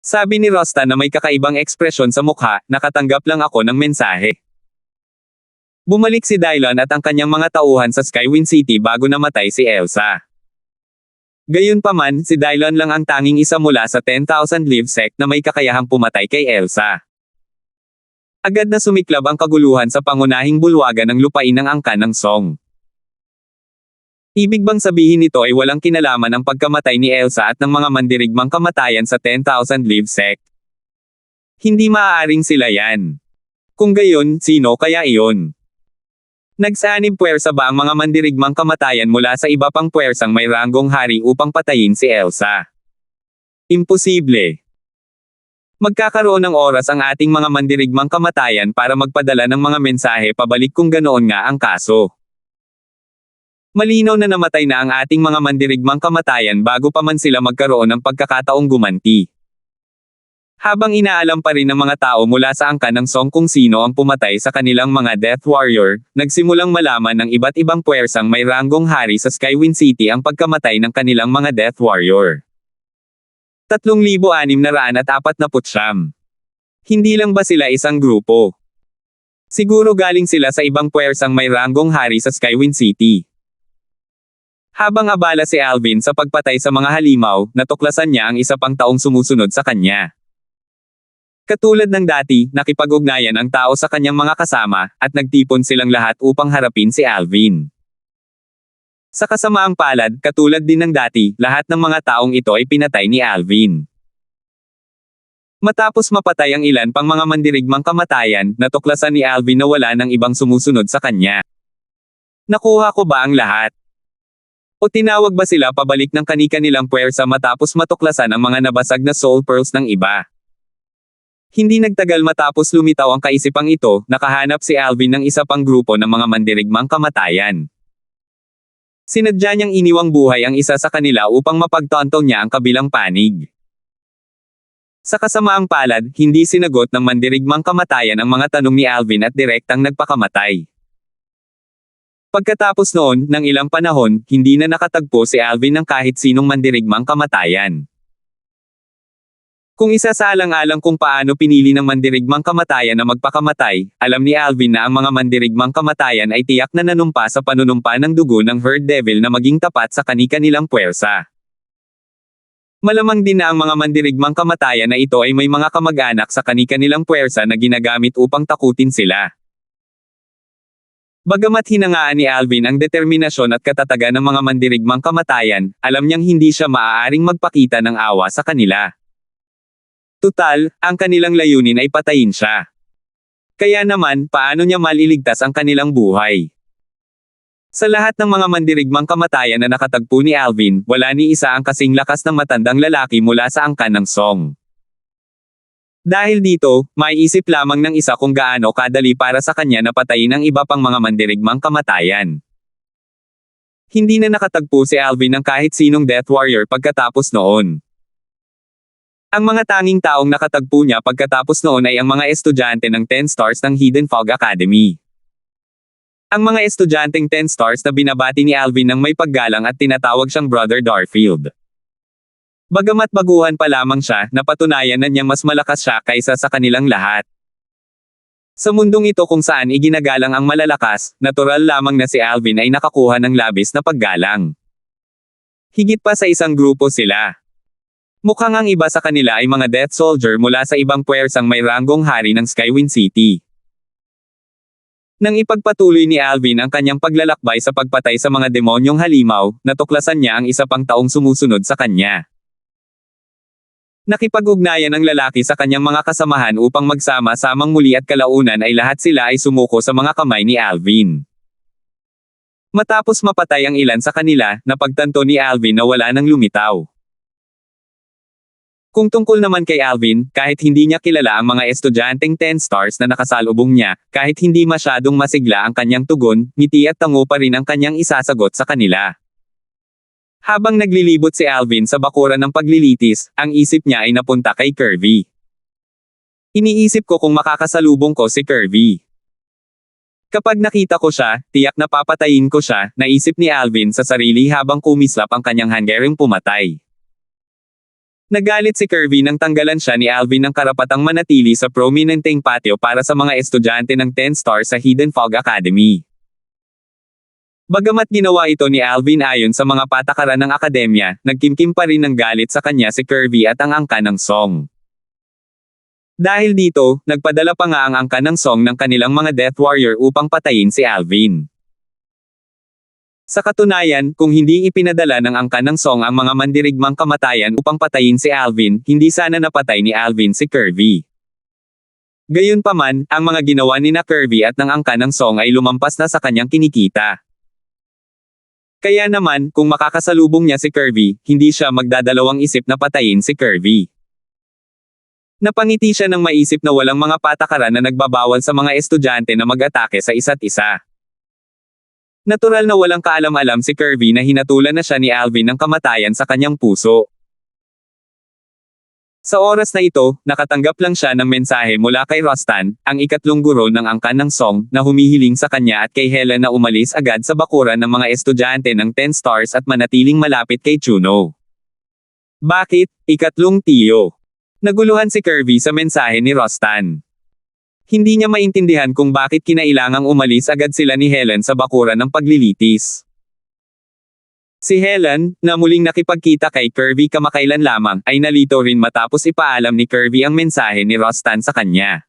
Sabi ni Rostan na may kakaibang ekspresyon sa mukha, nakatanggap lang ako ng mensahe. Bumalik si Dylon at ang kanyang mga tauhan sa Skywind City bago namatay si Elsa. Gayunpaman, si Dylon lang ang tanging isa mula sa 10,000 Live Sect na may kakayahang pumatay kay Elsa. Agad na sumiklab ang kaguluhan sa pangunahing bulwagan ng lupain ng angkan ng Song. Ibig bang sabihin nito ay walang kinalaman ang pagkamatay ni Elsa at ng mga mandirigmang kamatayan sa 10,000 Live Sect? Hindi maaaring sila yan. Kung gayon, sino kaya iyon? Nagsanib puwersa ba ang mga mandirigmang kamatayan mula sa iba pang puwersang may ranggong hari upang patayin si Elsa? Imposible. Magkakaroon ng oras ang ating mga mandirigmang kamatayan para magpadala ng mga mensahe pabalik kung ganoon nga ang kaso. Malinaw na namatay na ang ating mga mandirigmang kamatayan bago pa man sila magkaroon ng pagkakataong gumanti. Habang inaalam pa rin ng mga tao mula sa angkan ng Song kung sino ang pumatay sa kanilang mga Death Warrior, nagsimulang malaman ng iba't ibang puwersang may ranggong hari sa Skywind City ang pagkamatay ng kanilang mga Death Warrior. 3,649. Hindi lang ba sila isang grupo? Siguro galing sila sa ibang puwersang may ranggong hari sa Skywind City. Habang abala si Alvin sa pagpatay sa mga halimaw, natuklasan niya ang isa pang taong sumusunod sa kanya. Katulad ng dati, nakipag-ugnayan ang tao sa kanyang mga kasama, at nagtipon silang lahat upang harapin si Alvin. Sa kasamaang palad, katulad din ng dati, lahat ng mga taong ito ay pinatay ni Alvin. Matapos mapatay ang ilan pang mga mandirigmang kamatayan, natuklasan ni Alvin na wala ng ibang sumusunod sa kanya. Nakuha ko ba ang lahat? O tinawag ba sila pabalik ng kani-kanilang puwersa matapos matuklasan ang mga nabasag na soul pearls ng iba? Hindi nagtagal matapos lumitaw ang kaisipang ito, nakahanap si Alvin ng isa pang grupo ng mga mandirigmang kamatayan. Sinadya niyang iniwang buhay ang isa sa kanila upang mapagtanto niya ang kabilang panig. Sa kasamaang palad, hindi sinagot ng mandirigmang kamatayan ang mga tanong ni Alvin at direktang nagpakamatay. Pagkatapos noon, ng ilang panahon, hindi na nakatagpo si Alvin ng kahit sinong mandirigmang kamatayan. Kung isasaalang-alang kung paano pinili ng mandirigmang kamatayan na magpakamatay, alam ni Alvin na ang mga mandirigmang kamatayan ay tiyak na nanumpa sa panunumpa ng dugo ng Herd Devil na maging tapat sa kani-kanilang puwersa. Malamang din na ang mga mandirigmang kamatayan na ito ay may mga kamag-anak sa kani-kanilang puwersa na ginagamit upang takutin sila. Bagamat hinangaan ni Alvin ang determinasyon at katatagan ng mga mandirigmang kamatayan, alam niyang hindi siya maaaring magpakita ng awa sa kanila. Tutal, ang kanilang layunin ay patayin siya. Kaya naman, paano niya maliligtas ang kanilang buhay? Sa lahat ng mga mandirigmang kamatayan na nakatagpo ni Alvin, wala ni isa ang kasing lakas ng matandang lalaki mula sa angkan ng Song. Dahil dito, maiisip lamang ng isa kung gaano kadali para sa kanya na patayin ang iba pang mga mandirigmang kamatayan. Hindi na nakatagpo si Alvin ng kahit sinong Death Warrior pagkatapos noon. Ang mga tanging taong nakatagpo niya pagkatapos noon ay ang mga estudyante ng 10 Stars ng Hidden Fog Academy. Ang mga estudyanteng 10 Stars na binabati ni Alvin ng may paggalang at tinatawag siyang Brother Darfield. Bagamat baguhan pa lamang siya, napatunayan na niyang mas malakas siya kaysa sa kanilang lahat. Sa mundong ito kung saan iginagalang ang malalakas, natural lamang na si Alvin ay nakakuha ng labis na paggalang. Higit pa sa isang grupo sila. Mukhang ang iba sa kanila ay mga Death Soldier mula sa ibang puwersang may ranggong hari ng Skywind City. Nang ipagpatuloy ni Alvin ang kanyang paglalakbay sa pagpatay sa mga demonyong halimaw, natuklasan niya ang isa pang taong sumusunod sa kanya. Nakipag-ugnayan ang lalaki sa kanyang mga kasamahan upang magsama-samang muli at kalaunan ay lahat sila ay sumuko sa mga kamay ni Alvin. Matapos mapatay ang ilan sa kanila, napagtanto ni Alvin na wala nang lumitaw. Kung tungkol naman kay Alvin, kahit hindi niya kilala ang mga estudyanteng 10 Stars na nakasalubong niya, kahit hindi masyadong masigla ang kanyang tugon, ngiti at tango pa rin ang kanyang isasagot sa kanila. Habang naglilibot si Alvin sa bakuran ng paglilitis, ang isip niya ay napunta kay Kirby. Iniisip ko kung makakasalubong ko si Kirby. Kapag nakita ko siya, tiyak na papatayin ko siya, naisip ni Alvin sa sarili habang kumislap ang kanyang hanggang pumatay. Nagalit si Kirby nang tanggalan siya ni Alvin ng karapatang manatili sa prominenteng patio para sa mga estudyante ng 10 Stars sa Hidden Fog Academy. Bagamat ginawa ito ni Alvin ayon sa mga patakaran ng akademya, nagkimkim pa rin ng galit sa kanya si Kirby at ang angkan ng Song. Dahil dito, nagpadala pa nga ang angkan ng Song ng kanilang mga Death Warrior upang patayin si Alvin. Sa katunayan, kung hindi ipinadala ng angkan ng Song ang mga mandirigmang kamatayan upang patayin si Alvin, hindi sana napatay ni Alvin si Kirby. Gayunpaman, ang mga ginawa ni na Kirby at ng angkan ng Song ay lumampas na sa kanyang kinikita. Kaya naman, kung makakasalubong niya si Kirby, hindi siya magdadalawang isip na patayin si Kirby. Napangiti siya nang maisip na walang mga patakaran na nagbabawal sa mga estudyante na mag-atake sa isa't isa. Natural na walang kaalam-alam si Kirby na hinatulan na siya ni Alvin ng kamatayan sa kanyang puso. Sa oras na ito, nakatanggap lang siya ng mensahe mula kay Rostan, ang ikatlong guro ng angkan ng Song, na humihiling sa kanya at kay Helen na umalis agad sa bakuran ng mga estudyante ng 10 stars at manatiling malapit kay Chuno. Bakit, ikatlong tiyo? Naguluhan si Kirby sa mensahe ni Rostan. Hindi niya maintindihan kung bakit kinailangang umalis agad sila ni Helen sa bakuran ng paglilitis. Si Helen, na muling nakipagkita kay Kirby kamakailan lamang, ay nalito rin matapos ipaalam ni Kirby ang mensahe ni Rostan sa kanya.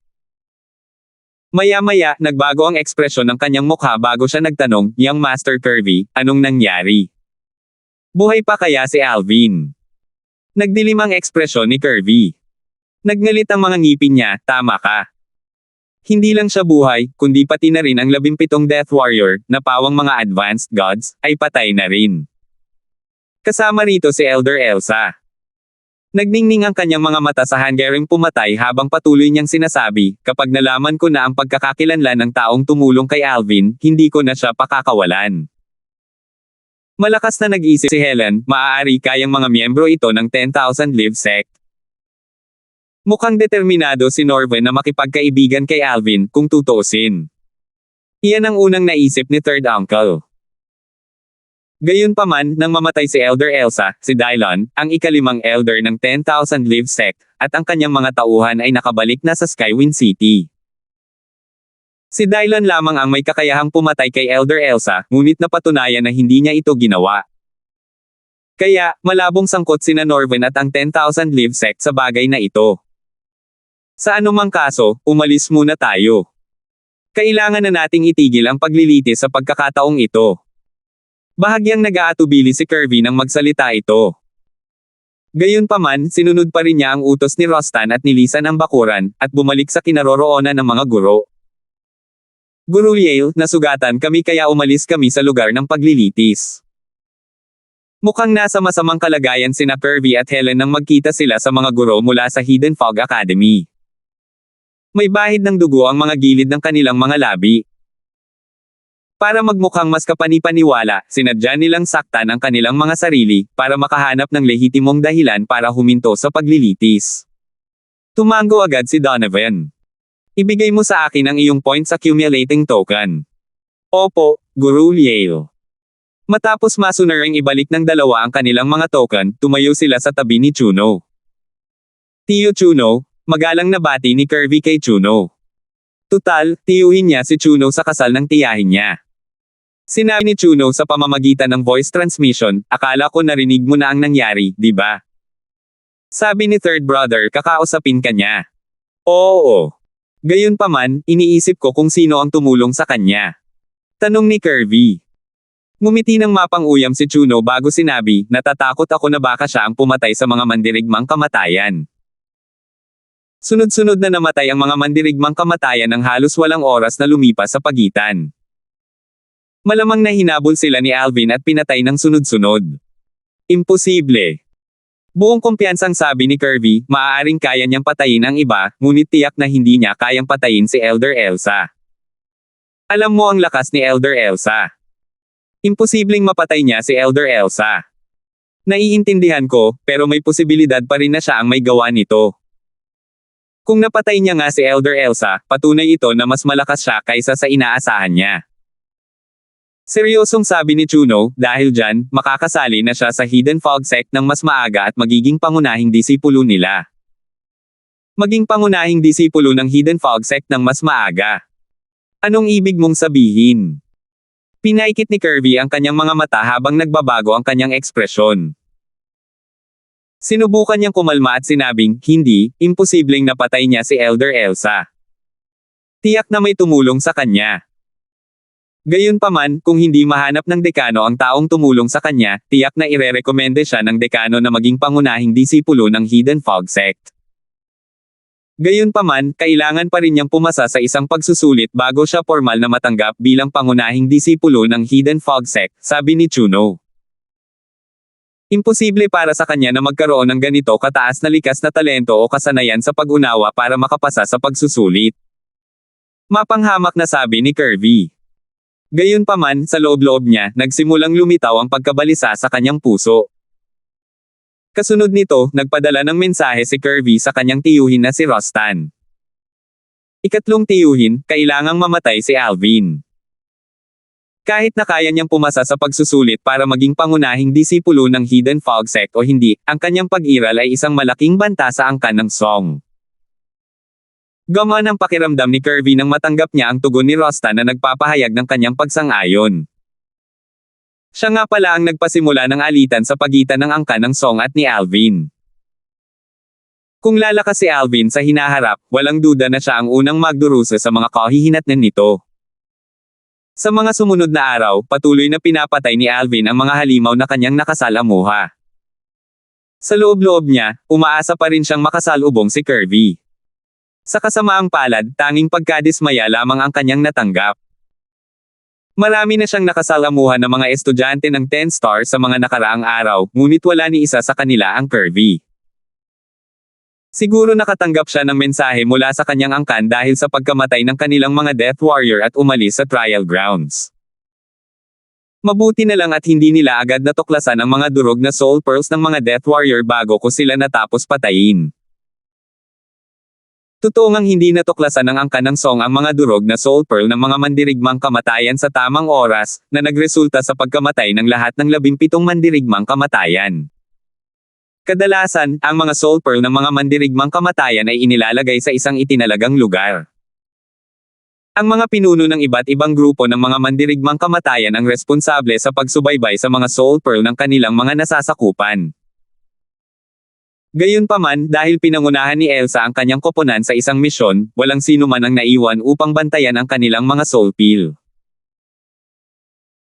Maya-maya, nagbago ang ekspresyon ng kanyang mukha bago siya nagtanong, "Young Master Kirby, anong nangyari? Buhay pa kaya si Alvin?" Nagdilim ang ekspresyon ni Kirby. Nagngalit ang mga ngipin niya, "Tama ka. Hindi lang siya buhay, kundi pati na rin ang 17 Death Warrior, na pawang mga advanced gods, ay patay na rin. Kasama rito si Elder Elsa." Nagningning ang kanyang mga mata sa hanggaring pumatay habang patuloy niyang sinasabi, "Kapag nalaman ko na ang pagkakakilanlan ng taong tumulong kay Alvin, hindi ko na siya pakakawalan." Malakas na nag-isip si Helen, maaari kayang mga miyembro ito ng 10,000 Live Sect. Mukhang determinado si Norvin na makipagkaibigan kay Alvin, kung tutuusin. Iyan ang unang naisip ni Third Uncle. Gayunpaman, nang mamatay si Elder Elsa, si Dylon, ang ikalimang elder ng 10,000 Live Sect, at ang kanyang mga tauhan ay nakabalik na sa Skywind City. Si Dylon lamang ang may kakayahang pumatay kay Elder Elsa, ngunit napatunayan na hindi niya ito ginawa. Kaya, malabong sangkot sina Norvin at ang 10,000 Live Sect sa bagay na ito. Sa anumang kaso, umalis muna tayo. Kailangan na nating itigil ang paglilitis sa pagkakataong ito. Bahagyang nag-aatubili si Kirby nang magsalita ito. Gayunpaman, sinunod pa rin niya ang utos ni Rostan at nilisan ang bakuran, at bumalik sa kinaroroonan ng mga guro. "Guru Yale, nasugatan kami kaya umalis kami sa lugar ng paglilitis." Mukhang nasa masamang kalagayan sina Kirby at Helen nang magkita sila sa mga guro mula sa Hidden Fog Academy. May bahid ng dugo ang mga gilid ng kanilang mga labi. Para magmukhang mas kapanipaniwala, sinadya nilang saktan ang kanilang mga sarili, para makahanap ng lehitimong dahilan para huminto sa paglilitis. Tumango agad si Donovan. "Ibigay mo sa akin ang iyong points accumulating token." "Opo, Guru Yale." Matapos masunaring ibalik ng dalawa ang kanilang mga token, tumayo sila sa tabi ni Chuno. "Tiyo Chuno," magalang na bati ni Kirby kay Chuno. Tutal, tiyuhin niya si Chuno sa kasal ng tiyahin niya. Sinabi ni Chuno sa pamamagitan ng voice transmission, "Akala ko narinig mo na ang nangyari, di ba?" Sabi ni third brother, "Kakausapin ka niya." "Oo." Gayunpaman, iniisip ko kung sino ang tumulong sa kanya. Tanong ni Kirby. Ngumiti ng mapang-uyam si Chuno bago sinabi, "Natatakot ako na baka siya ang pumatay sa mga mandirigmang kamatayan." Sunod-sunod na namatay ang mga mandirigmang kamatayan ng halos walang oras na lumipas sa pagitan. Malamang na hinabol sila ni Alvin at pinatay ng sunod-sunod. Imposible. Buong kumpiyansang sabi ni Kirby, maaaring kaya niyang patayin ang iba, ngunit tiyak na hindi niya kayang patayin si Elder Elsa. Alam mo ang lakas ni Elder Elsa. Imposibleng mapatay niya si Elder Elsa. Naiintindihan ko, pero may posibilidad pa rin na siya ang may gawa nito. Kung napatay niya nga si Elder Elsa, patunay ito na mas malakas siya kaysa sa inaasahan niya. Seryosong sabi ni Chuno, dahil dyan, makakasali na siya sa Hidden Fog Sect ng mas maaga at magiging pangunahing disipulo nila. Maging pangunahing disipulo ng Hidden Fog Sect ng mas maaga. Anong ibig mong sabihin? Pinaikit ni Kirby ang kanyang mga mata habang nagbabago ang kanyang ekspresyon. Sinubukan niyang kumalma at sinabing, hindi, imposibleng napatay niya si Elder Elsa. Tiyak na may tumulong sa kanya. Gayunpaman, kung hindi mahanap ng dekano ang taong tumulong sa kanya, tiyak na irerekomende siya ng dekano na maging pangunahing disipulo ng Hidden Fog Sect. Gayunpaman, kailangan pa rin niyang pumasa sa isang pagsusulit bago siya formal na matanggap bilang pangunahing disipulo ng Hidden Fog Sect, sabi ni Chuno. Imposible para sa kanya na magkaroon ng ganito kataas na likas na talento o kasanayan sa pag-unawa para makapasa sa pagsusulit. Mapanghamak na sabi ni Kirby. Gayunpaman, sa loob-loob niya, nagsimulang lumitaw ang pagkabalisa sa kanyang puso. Kasunod nito, nagpadala ng mensahe si Kirby sa kanyang tiyuhin na si Rostan. Ikatlong tiyuhin, kailangang mamatay si Alvin. Kahit na kaya niyang pumasa sa pagsusulit para maging pangunahing disipulo ng Hidden Fog Sect o hindi, ang kanyang pag-iral ay isang malaking banta sa angkan ng Song. Gumaan ang pakiramdam ni Kirby nang matanggap niya ang tugon ni Rostan na nagpapahayag ng kanyang pagsang-ayon. Siya nga pala ang nagpasimula ng alitan sa pagitan ng angkan ng Song at ni Alvin. Kung lalakas si Alvin sa hinaharap, walang duda na siya ang unang magdurusa sa mga kahihinatnan nito. Sa mga sumunod na araw, patuloy na pinapatay ni Alvin ang mga halimaw na kanyang nakasalamuha. Sa loob-loob niya, umaasa pa rin siyang makasalubong si Kirby. Sa kasamaang palad, tanging pagkadismaya lamang ang kanyang natanggap. Marami na siyang nakasalamuhan ng mga estudyante ng 10 stars sa mga nakaraang araw, ngunit wala ni isa sa kanila ang Kirby. Siguro nakatanggap siya ng mensahe mula sa kanyang angkan dahil sa pagkamatay ng kanilang mga Death Warrior at umalis sa trial grounds. Mabuti na lang at hindi nila agad natuklasan ang mga durog na soul pearls ng mga Death Warrior bago ko sila natapos patayin. Totoo ngang hindi natuklasan ng angkan ng Song ang mga durog na soul pearl ng mga mandirigmang kamatayan sa tamang oras, na nagresulta sa pagkamatay ng lahat ng 17 mandirigmang kamatayan. Kadalasan, ang mga soul pearl ng mga mandirigmang kamatayan ay inilalagay sa isang itinalagang lugar. Ang mga pinuno ng iba't ibang grupo ng mga mandirigmang kamatayan ang responsable sa pagsubaybay sa mga soul pearl ng kanilang mga nasasakupan. Gayunpaman, dahil pinangunahan ni Elsa ang kanyang koponan sa isang misyon, walang sino man ang naiwan upang bantayan ang kanilang mga soul pearl.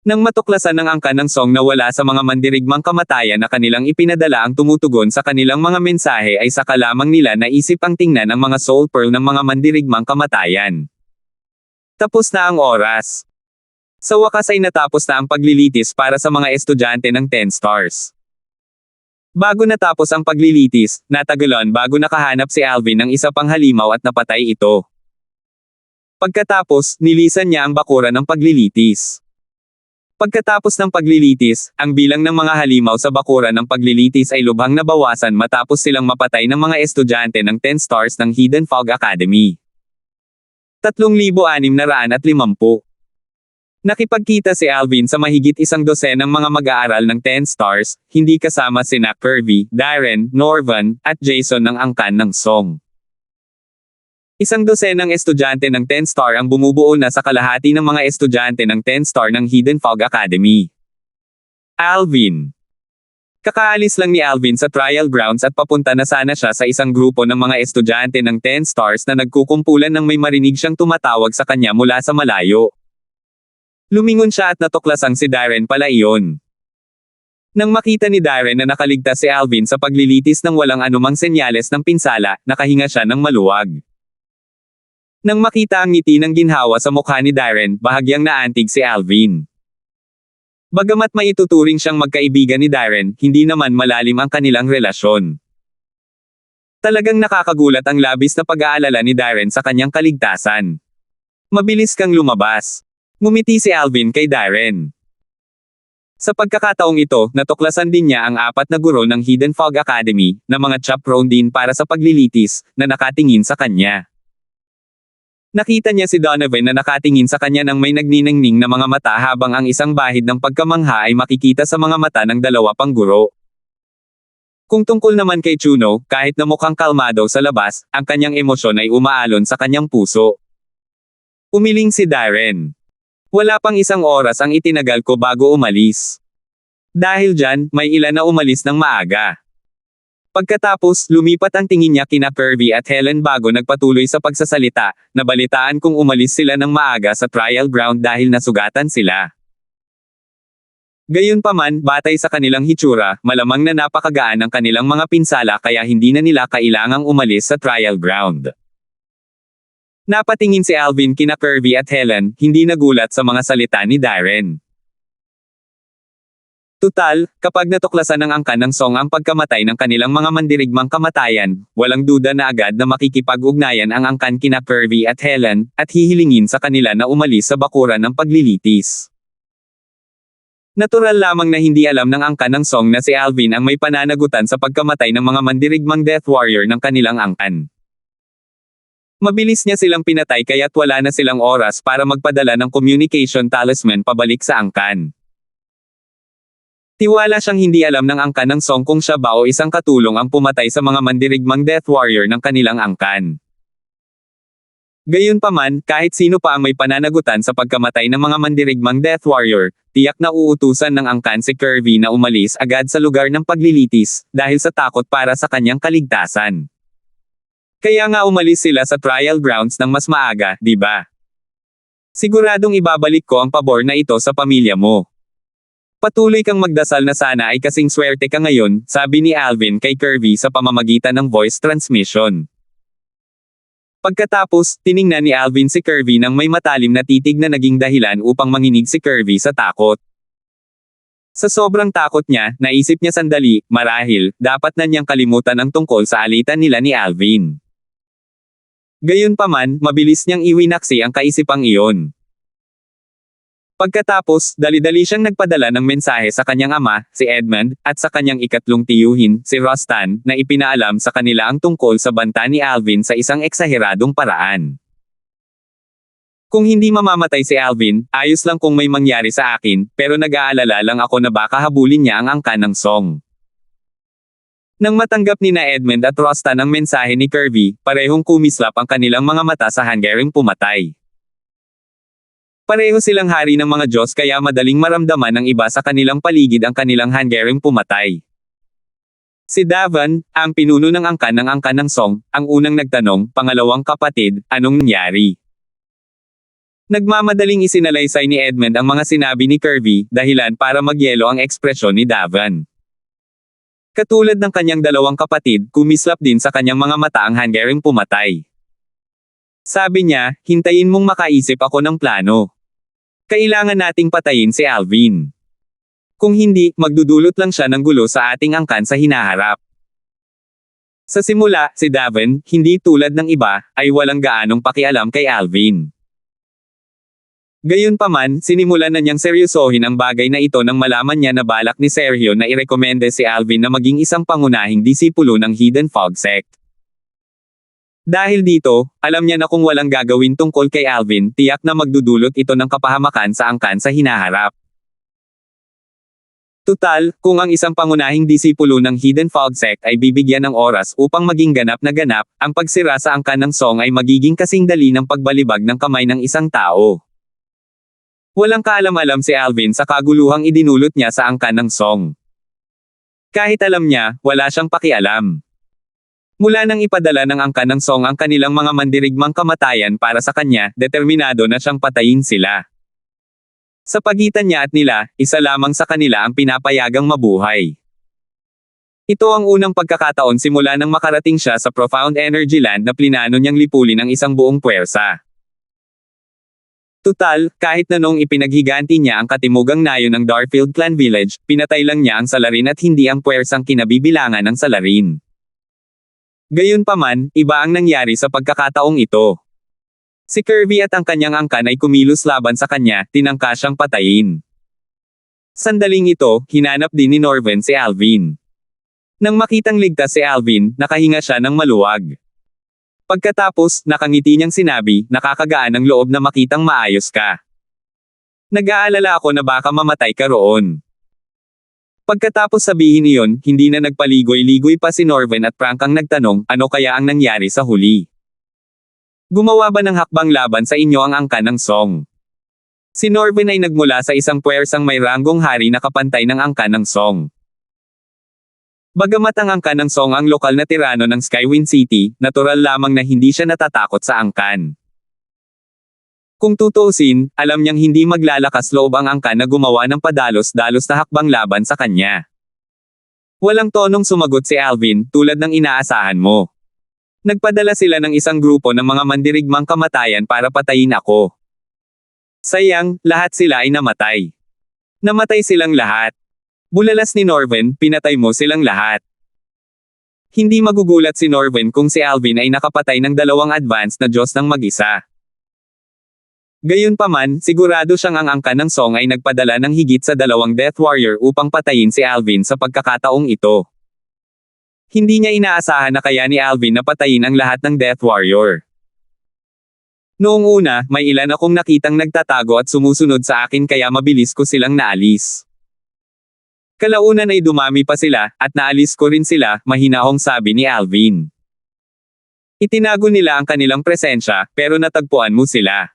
Nang matuklasan ng angkan ng Song na wala sa mga mandirigmang kamatayan na kanilang ipinadala ang tumutugon sa kanilang mga mensahe ay saka lamang nila naisip ang tingnan ang mga soul pearl ng mga mandirigmang kamatayan. Tapos na ang oras. Sa wakas ay natapos na ang paglilitis para sa mga estudyante ng 10 stars. Bago natapos ang paglilitis, natagalan bago nakahanap si Alvin ng isa pang halimaw at napatay ito. Pagkatapos, nilisan niya ang bakuran ng paglilitis. Pagkatapos ng paglilitis, ang bilang ng mga halimaw sa bakuran ng paglilitis ay lubhang nabawasan matapos silang mapatay ng mga estudyante ng 10 stars ng Hidden Fog Academy. 3,650. Nakipagkita si Alvin sa mahigit 100 ng mga mag-aaral ng 10 stars, hindi kasama sina Kirby, Darren, Norvan, at Jason ng angkan ng Song. 100 ng estudyante ng 10 star ang bumubuo na sa kalahati ng mga estudyante ng 10 star ng Hidden Fog Academy. Alvin. Kakaalis lang ni Alvin sa trial grounds at papunta na sana siya sa isang grupo ng mga estudyante ng 10 stars na nagkukumpulan nang may marinig siyang tumatawag sa kanya mula sa malayo. Lumingon siya at natuklasang si Darren pala iyon. Nang makita ni Darren na nakaligtas si Alvin sa paglilitis ng walang anumang senyales ng pinsala, nakahinga siya ng maluwag. Nang makita ang ngiti ng ginhawa sa mukha ni Darren, bahagyang naantig si Alvin. Bagamat maituturing siyang magkaibigan ni Darren, hindi naman malalim ang kanilang relasyon. Talagang nakakagulat ang labis na pag-aalala ni Darren sa kanyang kaligtasan. Mabilis kang lumabas. Ngumiti si Alvin kay Darren. Sa pagkakataong ito, natuklasan din niya ang 4 na guro ng Hidden Fog Academy, na mga chaperone din para sa paglilitis, na nakatingin sa kanya. Nakita niya si Donovan na nakatingin sa kanya nang may nagniningning na mga mata habang ang isang bahid ng pagkamangha ay makikita sa mga mata ng 2 pang guro. Kung tungkol naman kay Chuno, kahit na mukhang kalmado sa labas, ang kanyang emosyon ay umaalon sa kanyang puso. Umiling si Darren. Wala pang 1 oras ang itinagal ko bago umalis. Dahil dyan, may ilan na umalis ng maaga. Pagkatapos, lumipat ang tingin niya kina Kirby at Helen bago nagpatuloy sa pagsasalita, nabalitaan kung umalis sila ng maaga sa trial ground dahil nasugatan sila. Gayunpaman, batay sa kanilang hitsura, malamang na napakagaan ang kanilang mga pinsala kaya hindi na nila kailangang umalis sa trial ground. Napatingin si Alvin kina Kirby at Helen, hindi nagulat sa mga salita ni Darren. Tutal, kapag natuklasan ng angkan ng Song ang pagkamatay ng kanilang mga mandirigmang kamatayan, walang duda na agad na makikipag-ugnayan ang angkan kina Kirby at Helen, at hihilingin sa kanila na umalis sa bakuran ng paglilitis. Natural lamang na hindi alam ng angkan ng Song na si Alvin ang may pananagutan sa pagkamatay ng mga mandirigmang Death Warrior ng kanilang angkan. Mabilis niya silang pinatay kaya't wala na silang oras para magpadala ng communication talisman pabalik sa angkan. Tiwala siyang hindi alam ng angkan ng Song kung siya ba o isang katulong ang pumatay sa mga mandirigmang Death Warrior ng kanilang angkan. Gayunpaman, kahit sino pa ang may pananagutan sa pagkamatay ng mga mandirigmang Death Warrior, tiyak na uutusan ng angkan si Kirby na umalis agad sa lugar ng paglilitis, dahil sa takot para sa kanyang kaligtasan. Kaya nga umalis sila sa trial grounds ng mas maaga, di ba? Siguradong ibabalik ko ang pabor na ito sa pamilya mo. Patuloy kang magdasal na sana ay kasing swerte ka ngayon, sabi ni Alvin kay Kirby sa pamamagitan ng voice transmission. Pagkatapos, tiningnan ni Alvin si Kirby nang may matalim na titig na naging dahilan upang manginig si Kirby sa takot. Sa sobrang takot niya, naisip niya sandali, marahil, dapat na niyang kalimutan ang tungkol sa alitan nila ni Alvin. Gayunpaman, mabilis niyang iwinaksi ang kaisipang iyon. Pagkatapos, dali-dali siyang nagpadala ng mensahe sa kanyang ama, si Edmund, at sa kanyang ikatlong tiyuhin, si Rostan, na ipinaalam sa kanila ang tungkol sa banta ni Alvin sa isang eksaheradong paraan. Kung hindi mamamatay si Alvin, ayos lang kung may mangyari sa akin, pero nag-aalala lang ako na baka habulin niya ang angkan ng Song. Nang matanggap ni na Edmund at Rostan ang mensahe ni Kirby, parehong kumislap ang kanilang mga mata sa hanggaring pumatay. Pareho silang hari ng mga Diyos kaya madaling maramdaman ng iba sa kanilang paligid ang kanilang hanggaring pumatay. Si Davan, ang pinuno ng angkan ng Song, ang unang nagtanong, pangalawang kapatid, anong nangyari? Nagmamadaling isinalaysay ni Edmund ang mga sinabi ni Kirby, dahilan para magyelo ang ekspresyon ni Davan. Katulad ng kanyang dalawang kapatid, kumislap din sa kanyang mga mata ang hanggaring pumatay. Sabi niya, hintayin mong makaisip ako ng plano. Kailangan nating patayin si Alvin. Kung hindi, magdudulot lang siya ng gulo sa ating angkan sa hinaharap. Sa simula, si Davan, hindi tulad ng iba, ay walang gaanong pakialam kay Alvin. Gayunpaman, sinimulan na niyang seryosohin ang bagay na ito nang malaman niya na balak ni Sergio na irekomende si Alvin na maging isang pangunahing disipulo ng Hidden Fog Sect. Dahil dito, alam niya na kung walang gagawin tungkol kay Alvin, tiyak na magdudulot ito ng kapahamakan sa angkan sa hinaharap. Tutal, kung ang isang pangunahing disipulo ng Hidden Fog Sect ay bibigyan ng oras upang maging ganap na ganap, ang pagsira sa angkan ng Song ay magiging kasing dali ng pagbalibag ng kamay ng isang tao. Walang kaalam-alam si Alvin sa kaguluhang idinulot niya sa angkan ng Song. Kahit alam niya, wala siyang pakialam. Mula nang ipadala ng angkan ng Song ang kanilang mga mandirigmang kamatayan para sa kanya, determinado na siyang patayin sila. Sa pagitan niya at nila, isa lamang sa kanila ang pinapayagang mabuhay. Ito ang unang pagkakataon simula nang makarating siya sa Profound Energy Land na plinano niyang lipulin ang isang buong puwersa. Tutal, kahit na noong ipinaghiganti niya ang katimugang nayo ng Darfield Clan Village, pinatay lang niya ang salarin at hindi ang puwersang kinabibilangan ng salarin. Gayunpaman, iba ang nangyari sa pagkakataong ito. Si Kirby at ang kanyang angkan ay kumilos laban sa kanya, tinangka siyang patayin. Sandaling ito, hinanap din ni Norven si Alvin. Nang makitang ligtas si Alvin, nakahinga siya ng maluwag. Pagkatapos, nakangiti niyang sinabi, nakakagaan ang loob na makitang maayos ka. Nag-aalala ako na baka mamatay ka roon. Pagkatapos sabihin iyon, hindi na nagpaligoy-ligoy pa si Norven at prangkang nagtanong, ano kaya ang nangyari sa huli? Gumawa ba ng hakbang laban sa inyo ang angkan ng Song? Si Norven ay nagmula sa isang puwersang may ranggong hari na kapantay ng angkan ng Song. Bagamat ang angkan ng Song ang lokal na tirano ng Skywind City, natural lamang na hindi siya natatakot sa angkan. Kung tutuusin, alam niyang hindi maglalakas loob ang angkan na gumawa ng padalos-dalos na hakbang laban sa kanya. Walang tonong sumagot si Alvin, tulad ng inaasahan mo. Nagpadala sila ng isang grupo ng mga mandirigmang kamatayan para patayin ako. Sayang, lahat sila ay namatay. Namatay silang lahat. Bulalas ni Norvin, pinatay mo silang lahat. Hindi magugulat si Norvin kung si Alvin ay nakapatay ng 2 advance na Diyos ng mag-isa. Gayunpaman, sigurado siyang ang angkan ng Song ay nagpadala ng higit sa 2 Death Warrior upang patayin si Alvin sa pagkakataong ito. Hindi niya inaasahan na kaya ni Alvin na patayin ang lahat ng Death Warrior. Noong una, may ilan akong nakitang nagtatago at sumusunod sa akin kaya mabilis ko silang naalis. Kalaunan ay dumami pa sila, at naalis ko rin sila, mahinahong sabi ni Alvin. Itinago nila ang kanilang presensya, pero natagpuan mo sila.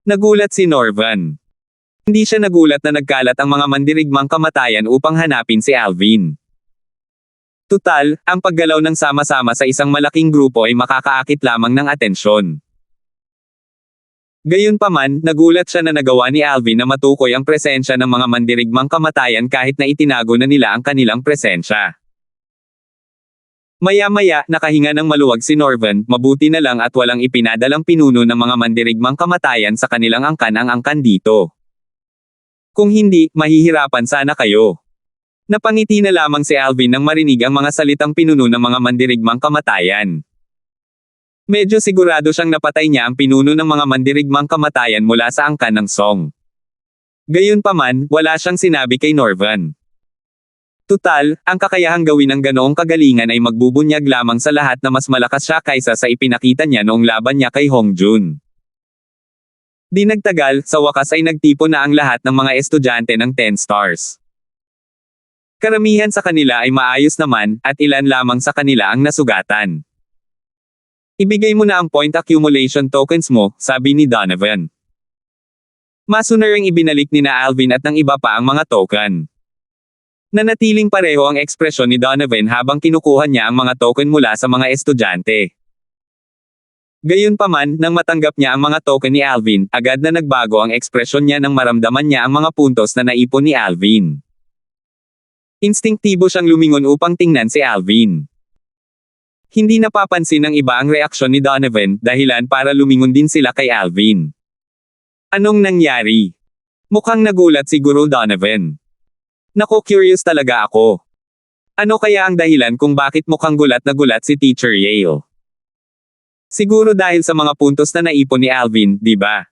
Nagulat si Norvin. Hindi siya nagulat na nagkalat ang mga mandirigmang kamatayan upang hanapin si Alvin. Tutal, ang paggalaw ng sama-sama sa isang malaking grupo ay makakaakit lamang ng atensyon. Gayunpaman, nagulat siya na nagawa ni Alvin na matukoy ang presensya ng mga mandirigmang kamatayan kahit na itinago na nila ang kanilang presensya. Maya-maya, nakahinga ng maluwag si Norvin, mabuti na lang at walang ipinadalang pinuno ng mga mandirigmang kamatayan sa kanilang angkan ang angkan dito. Kung hindi, mahihirapan sana kayo. Napangiti na lamang si Alvin nang marinig ang mga salitang pinuno ng mga mandirigmang kamatayan. Medyo sigurado siyang napatay niya ang pinuno ng mga mandirigmang kamatayan mula sa angkan ng Song. Gayunpaman, wala siyang sinabi kay Norvin. Tutal, ang kakayahang gawin ng ganoong kagalingan ay magbubunyag lamang sa lahat na mas malakas siya kaysa sa ipinakita niya noong laban niya kay Hongjun. Di nagtagal, sa wakas ay nagtipon na ang lahat ng mga estudyante ng 10 stars. Karamihan sa kanila ay maayos naman, at ilan lamang sa kanila ang nasugatan. Ibigay mo na ang point accumulation tokens mo, sabi ni Donovan. Masunaring ibinalik ni na Alvin at ng iba pa ang mga token. Nanatiling pareho ang ekspresyon ni Donovan habang kinukuha niya ang mga token mula sa mga estudyante. Gayunpaman, nang matanggap niya ang mga token ni Alvin, agad na nagbago ang ekspresyon niya nang maramdaman niya ang mga puntos na naipon ni Alvin. Instinktibo siyang lumingon upang tingnan si Alvin. Hindi napapansin ng iba ang reaksyon ni Donovan, dahilan para lumingon din sila kay Alvin. Anong nangyari? Mukhang nagulat si Guru Donovan. Naku, curious talaga ako. Ano kaya ang dahilan kung bakit mukhang gulat na gulat si Teacher Yale? Siguro dahil sa mga puntos na naipon ni Alvin, di ba?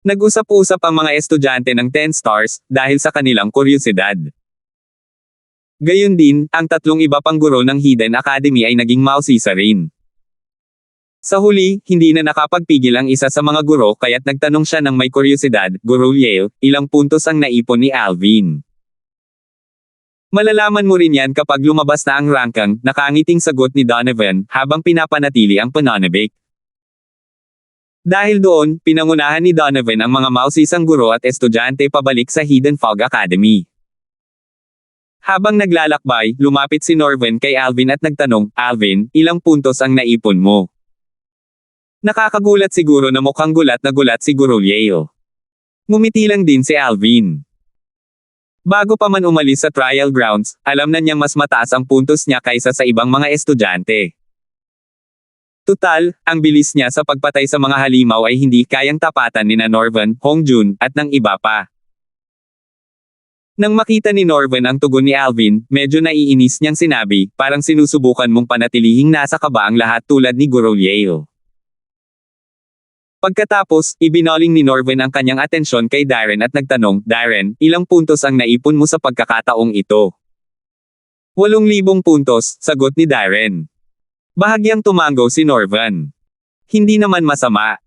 Nag-usap-usap ang mga estudyante ng 10 stars, dahil sa kanilang kuryosidad. Gayun din, ang 3 iba pang guro ng Hidden Academy ay naging mausisa rin. Sa huli, hindi na nakapagpigil ang isa sa mga guro kaya't nagtanong siya ng may kuryosidad, Guro Yale, ilang puntos ang naipon ni Alvin? Malalaman mo rin yan kapag lumabas na ang rankang, nakangiting sagot ni Donovan, habang pinapanatili ang pananabik. Dahil doon, pinangunahan ni Donovan ang mga mausisang guro at estudyante pabalik sa Hidden Fog Academy. Habang naglalakbay, lumapit si Norvin kay Alvin at nagtanong, Alvin, ilang puntos ang naipon mo? Nakakagulat siguro na mukhang gulat na gulat si Guro Yale. Ngumiti lang din si Alvin. Bago pa man umalis sa trial grounds, alam na niyang mas mataas ang puntos niya kaysa sa ibang mga estudyante. Tutal, ang bilis niya sa pagpatay sa mga halimaw ay hindi kayang tapatan ni Norvin, Hongjun, at ng iba pa. Nang makita ni Norvin ang tugon ni Alvin, medyo naiinis niyang sinabi, parang sinusubukan mong panatilihing nasa kaba ang lahat tulad ni Guro Yale. Pagkatapos, ibinoling ni Norvin ang kanyang atensyon kay Darren at nagtanong, Darren, ilang puntos ang naipon mo sa pagkakataong ito? 8,000 puntos, sagot ni Darren. Bahagyang tumango si Norvin. Hindi naman masama.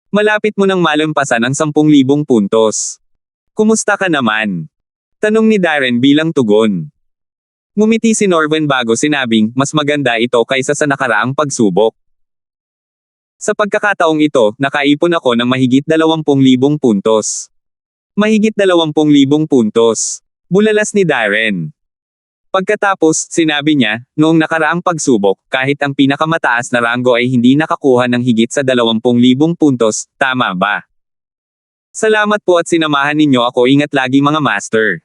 Malapit mo nang malampasan ang 10,000 puntos. Kumusta ka naman? Tanong ni Darren bilang tugon. Ngumiti si Norvin bago sinabing, mas maganda ito kaysa sa nakaraang pagsubok. Sa pagkakataong ito, nakaipon ako ng mahigit 20,000 puntos. Mahigit 20,000 puntos. Bulalas ni Darren. Pagkatapos, sinabi niya, noong nakaraang pagsubok, kahit ang pinakamataas na ranggo ay hindi nakakuha ng higit sa 20,000 puntos, tama ba? Salamat po at sinamahan ninyo ako, ingat lagi mga master.